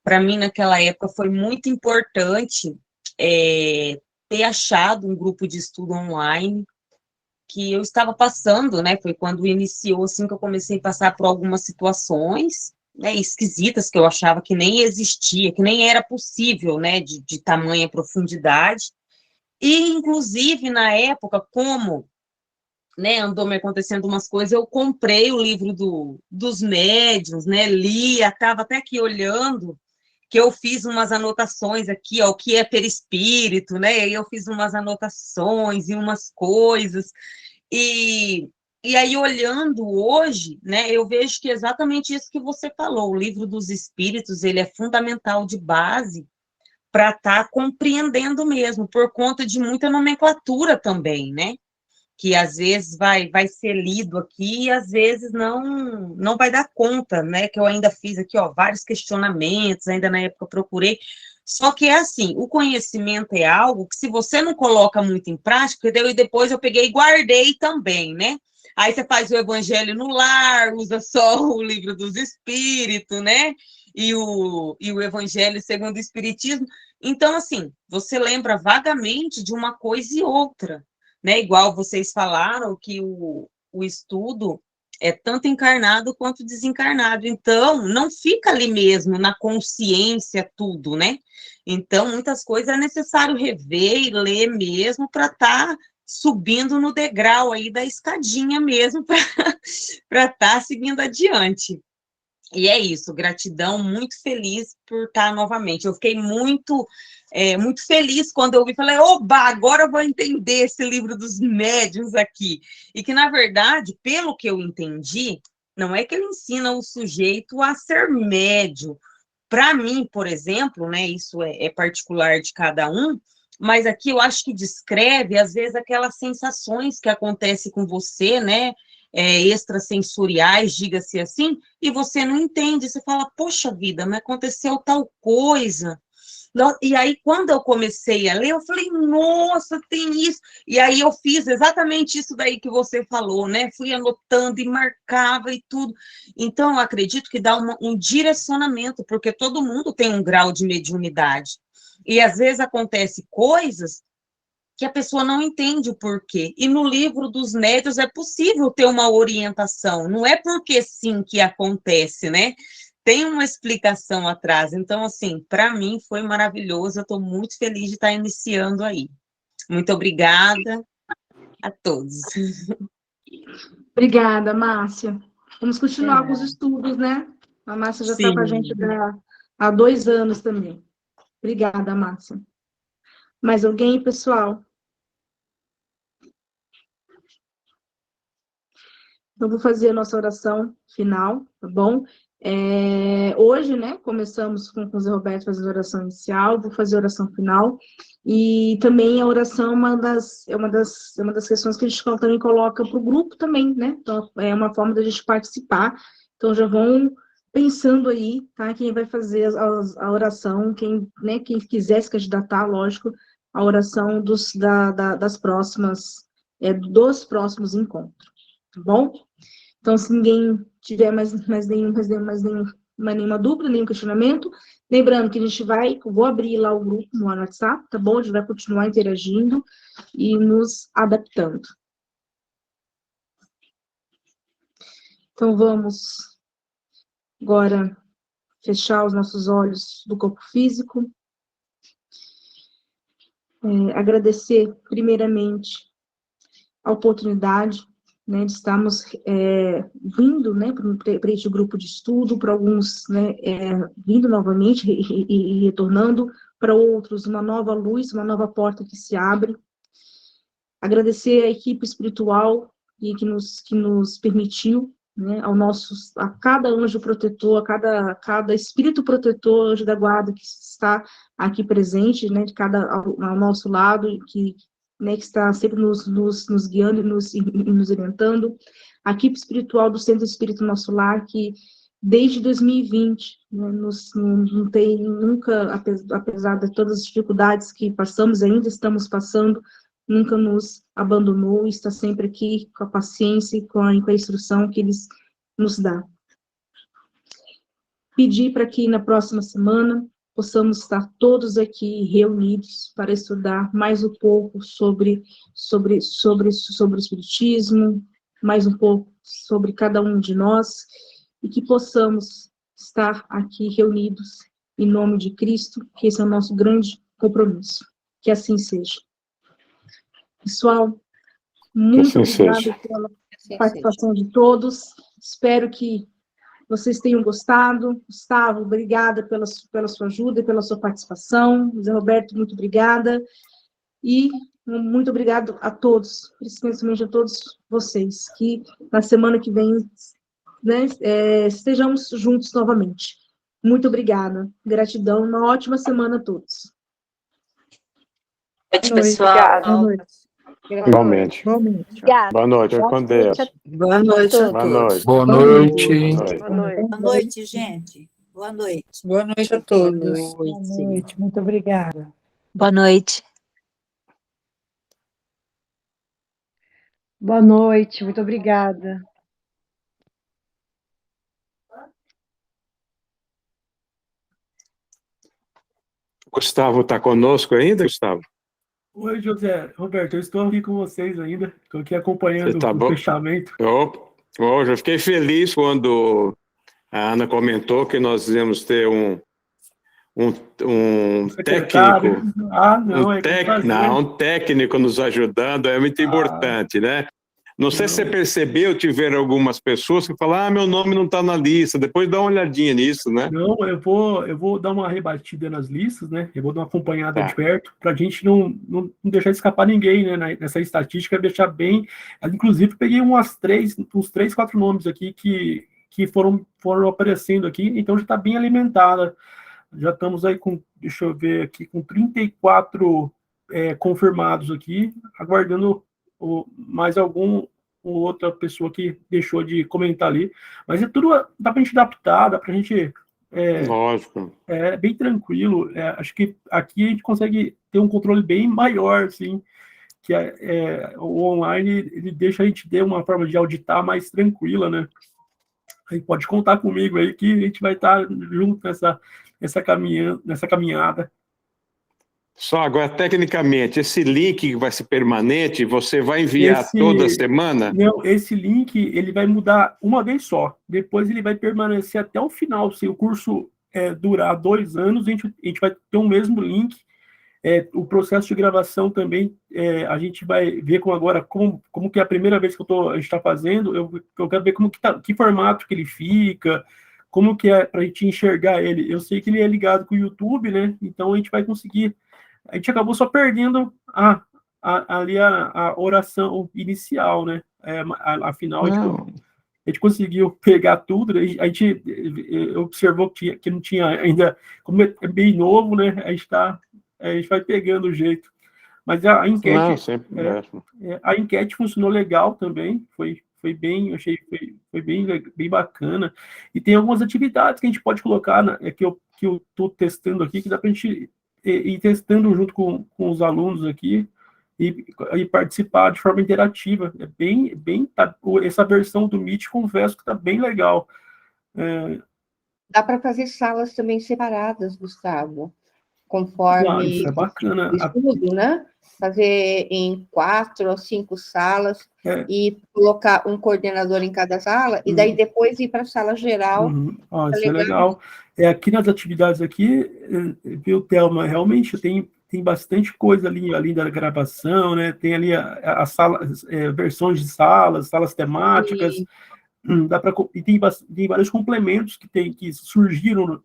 Para mim, naquela época, foi muito importante ter achado um grupo de estudo online que eu estava passando, né? Foi quando iniciou, assim, que eu comecei a passar por algumas situações, né, esquisitas, que eu achava que nem existia, que nem era possível, né, de tamanha profundidade. E, inclusive, na época, como, né, andou me acontecendo umas coisas, eu comprei o livro dos médiuns, né, li, estava até aqui olhando, que eu fiz umas anotações aqui, ó, o que é perispírito, né, e eu fiz umas anotações e umas coisas, e aí, olhando hoje, né, eu vejo que é exatamente isso que você falou, o livro dos espíritos, ele é fundamental de base para estar compreendendo mesmo, por conta de muita nomenclatura também, né, que às vezes vai ser lido aqui e às vezes não vai dar conta, né, que eu ainda fiz aqui, ó, vários questionamentos, ainda na época eu procurei, só que é assim, o conhecimento é algo que se você não coloca muito em prática, e depois eu peguei e guardei também, né, aí você faz o evangelho no lar, usa só o livro dos espíritos, né, e o evangelho segundo o espiritismo, então assim, você lembra vagamente de uma coisa e outra, né? Igual vocês falaram que o estudo é tanto encarnado quanto desencarnado, então não fica ali mesmo na consciência tudo, né? Então muitas coisas é necessário rever e ler mesmo para estar subindo no degrau aí da escadinha mesmo para estar seguindo adiante. E é isso, gratidão, muito feliz por estar novamente. Eu fiquei muito feliz quando eu ouvi, falei, oba, agora eu vou entender esse livro dos médiuns aqui. E que, na verdade, pelo que eu entendi, não é que ele ensina o sujeito a ser médium. Para mim, por exemplo, né, isso é particular de cada um, mas aqui eu acho que descreve, às vezes, aquelas sensações que acontecem com você, né, extrasensoriais, diga-se assim, e você não entende, você fala, poxa vida, mas aconteceu tal coisa. E aí, quando eu comecei a ler, eu falei, nossa, tem isso. E aí eu fiz exatamente isso daí que você falou, né? Fui anotando e marcava e tudo. Então, eu acredito que dá um direcionamento, porque todo mundo tem um grau de mediunidade. E às vezes acontece coisas que a pessoa não entende o porquê. E no livro dos médiuns é possível ter uma orientação, não é porque sim que acontece, né? Tem uma explicação atrás. Então, assim, para mim foi maravilhoso, eu estou muito feliz de estar iniciando aí. Muito obrigada a todos. Obrigada, Márcia. Vamos continuar com os estudos, né? A Márcia já está com a gente há 2 anos também. Obrigada, Márcia. Mais alguém, pessoal? Então, vou fazer a nossa oração final, tá bom? Hoje, né, começamos com o Zé Roberto fazendo a oração inicial, vou fazer a oração final, e também a oração é uma das questões que a gente também coloca para o grupo também, né? Então, é uma forma da gente participar, então já vão pensando aí, tá? Quem vai fazer a oração, quem, né, quem quiser se candidatar, lógico, a oração das próximas, dos próximos encontros, tá bom? Então, se ninguém tiver nenhuma dúvida, nenhum questionamento, lembrando que vou abrir lá o grupo no WhatsApp, tá bom? A gente vai continuar interagindo e nos adaptando. Então, vamos agora fechar os nossos olhos do corpo físico. Agradecer, primeiramente, a oportunidade, né, de estarmos vindo, né, para este grupo de estudo, para alguns, né, vindo novamente e retornando, para outros, uma nova luz, uma nova porta que se abre. Agradecer a equipe espiritual que nos permitiu, né, a cada anjo protetor, a cada espírito protetor, anjo da guarda que está aqui presente, né, ao nosso lado, né, que está sempre nos guiando e nos orientando. A equipe espiritual do Centro Espírita Nosso Lar, que desde 2020, né, não tem nunca, apesar de todas as dificuldades que passamos, ainda estamos passando, nunca nos abandonou, está sempre aqui com a paciência e com a instrução que eles nos dão. Pedir para que na próxima semana possamos estar todos aqui reunidos para estudar mais um pouco sobre o Espiritismo, mais um pouco sobre cada um de nós, e que possamos estar aqui reunidos em nome de Cristo, que esse é o nosso grande compromisso. Que assim seja. Pessoal, muito obrigada pela participação de todos. Espero que vocês tenham gostado. Gustavo, obrigada pela sua ajuda e pela sua participação. José Roberto, muito obrigada. E muito obrigado a todos, principalmente a todos vocês, que na semana que vem, né, estejamos juntos novamente. Muito obrigada. Gratidão. Uma ótima semana a todos. Boa noite, pessoal. Boa noite. Igualmente. Boa noite, com Deus. Boa noite a Boa todos. noite. Boa noite. Boa noite, gente. Boa noite. Boa noite a todos. Boa noite. Muito obrigada. Boa noite. Boa noite, muito obrigada. Gustavo está conosco ainda, Gustavo? Oi, José. Roberto, eu estou aqui com vocês ainda. Estou aqui acompanhando o fechamento. Eu já fiquei feliz quando a Ana comentou que nós íamos ter um técnico. Um técnico nos ajudando, é muito importante, né? Não sei se você percebeu, tiveram algumas pessoas que falam, meu nome não está na lista, depois dá uma olhadinha nisso, né? Não, eu vou dar uma rebatida nas listas, né? Eu vou dar uma acompanhada de perto, para a gente não deixar escapar ninguém, né? Nessa estatística, deixar bem. Inclusive, peguei uns 3, 4 nomes aqui que foram aparecendo aqui, então já está bem alimentada. Já estamos aí com, deixa eu ver aqui, com 34 confirmados aqui, aguardando mais outra pessoa que deixou de comentar ali, mas tudo dá para a gente adaptar, dá para a gente... Lógico. É bem tranquilo, acho que aqui a gente consegue ter um controle bem maior, assim, que o online, ele deixa a gente ter uma forma de auditar mais tranquila, né? Aí pode contar comigo aí que a gente vai estar junto nessa caminhada. Só agora, tecnicamente, esse link vai ser permanente? Você vai enviar toda semana? Não, esse link ele vai mudar uma vez só. Depois ele vai permanecer até o final. Se o curso durar 2 anos, a gente vai ter o mesmo link. O processo de gravação também, a gente vai ver como que é a primeira vez que a gente está fazendo. Eu quero ver que formato que ele fica, como que é para a gente enxergar ele. Eu sei que ele é ligado com o YouTube, né? Então a gente vai conseguir. A gente acabou só perdendo ali a oração inicial, né? Afinal, a gente conseguiu pegar tudo, a gente observou que não tinha ainda, como é bem novo, né? A gente vai pegando o jeito. Mas a enquete, a enquete funcionou legal também, foi bem, eu achei foi bem bacana. E tem algumas atividades que a gente pode colocar, que eu estou testando aqui, que dá para a gente ir testando junto com os alunos aqui e participar de forma interativa. Essa versão do Meet, confesso que está bem legal. Dá para fazer salas também separadas, Gustavo, conforme Isso é bacana. o estudo, né? Fazer em 4 ou 5 salas e colocar um coordenador em cada sala, e daí depois ir para a sala geral. Isso é legal. Aqui nas atividades aqui, viu, Thelma, realmente tem bastante coisa ali, além da gravação, né? Tem ali a sala, versões de salas temáticas. E tem vários complementos que surgiram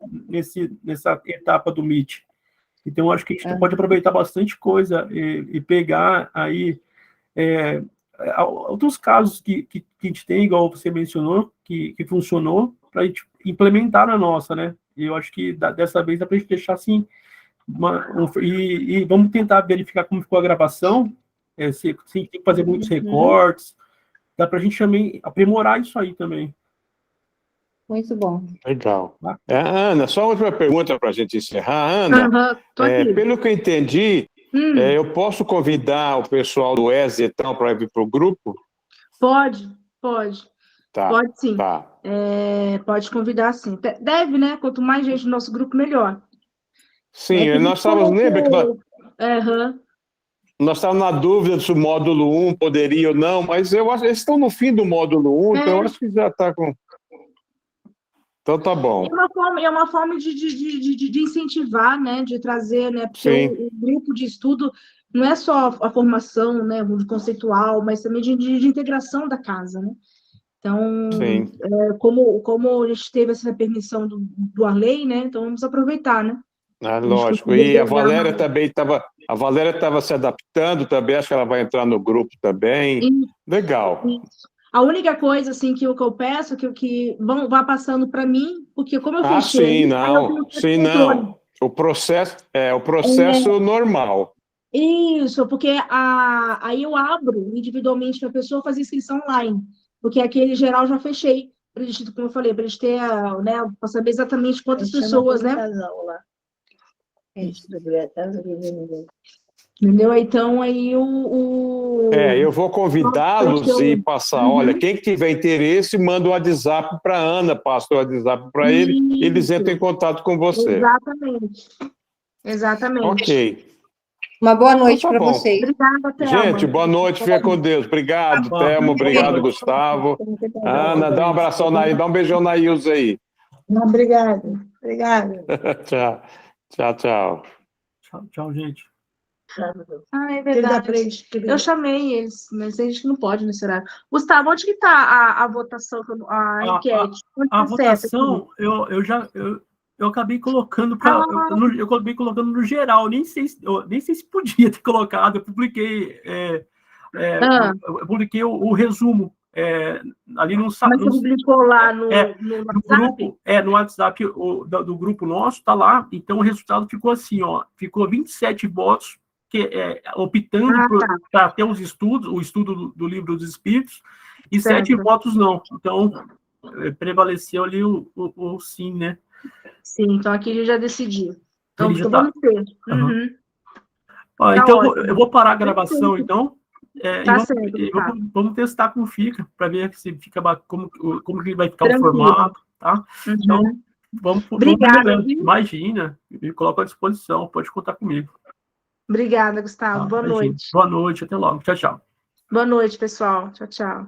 nessa etapa do Meet. Então, acho que a gente pode aproveitar bastante coisa e pegar aí outros casos que a gente tem, igual você mencionou, que funcionou, para a gente implementar na nossa, né? E eu acho que dessa vez dá para a gente deixar assim, e vamos tentar verificar como ficou a gravação, se tem que fazer muitos recortes, dá para a gente também aprimorar isso aí também. Muito bom. Legal. Ana, só uma última pergunta para a gente encerrar. Ana, pelo que eu entendi, eu posso convidar o pessoal do ESE e tal para vir para o grupo? Pode. Tá, Pode sim. Tá. Pode convidar sim. Deve, né? Quanto mais gente no nosso grupo, melhor. Sim, nós estávamos, lembra que nós estávamos na dúvida se o módulo 1 poderia ou não, mas eu acho que eles estão no fim do módulo 1, então eu acho que já está com... Então tá bom. É uma forma de incentivar, né? De trazer, né? Porque o grupo de estudo não é só a formação, né? Conceitual, mas também de integração da casa, né? Então, como a gente teve essa permissão do Arley, né? Então vamos aproveitar, né? Lógico. E a Valéria também estava se adaptando também, acho que ela vai entrar no grupo também. Legal. A única coisa, assim, que eu peço que vá passando para mim, porque como eu fechei... não. O processo normal. Isso, porque aí eu abro individualmente para a pessoa fazer inscrição online, porque aquele geral já fechei, como eu falei, para a gente ter, né, para saber exatamente quantas pessoas, né? Entendeu? Então, aí eu vou convidá-los e passar, olha, quem tiver interesse, manda o WhatsApp para a Ana, passa o WhatsApp para ele, eles entram em contato com você. Exatamente. Ok. Uma boa noite para vocês. Obrigada, Thelma. Gente, boa noite, fica com Deus. Obrigado, Thelma, obrigado, Gustavo. Ana, dá um abração, dá um beijão na Ilza aí. Obrigada. Tchau, gente. É verdade. Eu chamei eles, mas a gente não pode nesse horário. Gustavo, onde que está a votação, a enquete? A votação, eu acabei colocando eu acabei colocando no geral, nem sei se podia ter colocado. Eu publiquei o resumo ali no site. Mas você publicou lá no WhatsApp? No WhatsApp do grupo nosso, tá lá. Então o resultado ficou assim, ficou 27 votos optando para ter o estudo do Livro dos Espíritos, e 7 votos não. Então prevaleceu ali o sim, né? Sim, então aqui ele já decidiu. Então vamos ter. Então eu vou parar a gravação, então. Vamos testar como fica, para ver se fica como que vai ficar o formato, tá? Então, vamos imagina, me coloco à disposição, pode contar comigo. Obrigada, Gustavo. Boa noite. Boa noite, até logo. Tchau, tchau. Boa noite, pessoal. Tchau, tchau.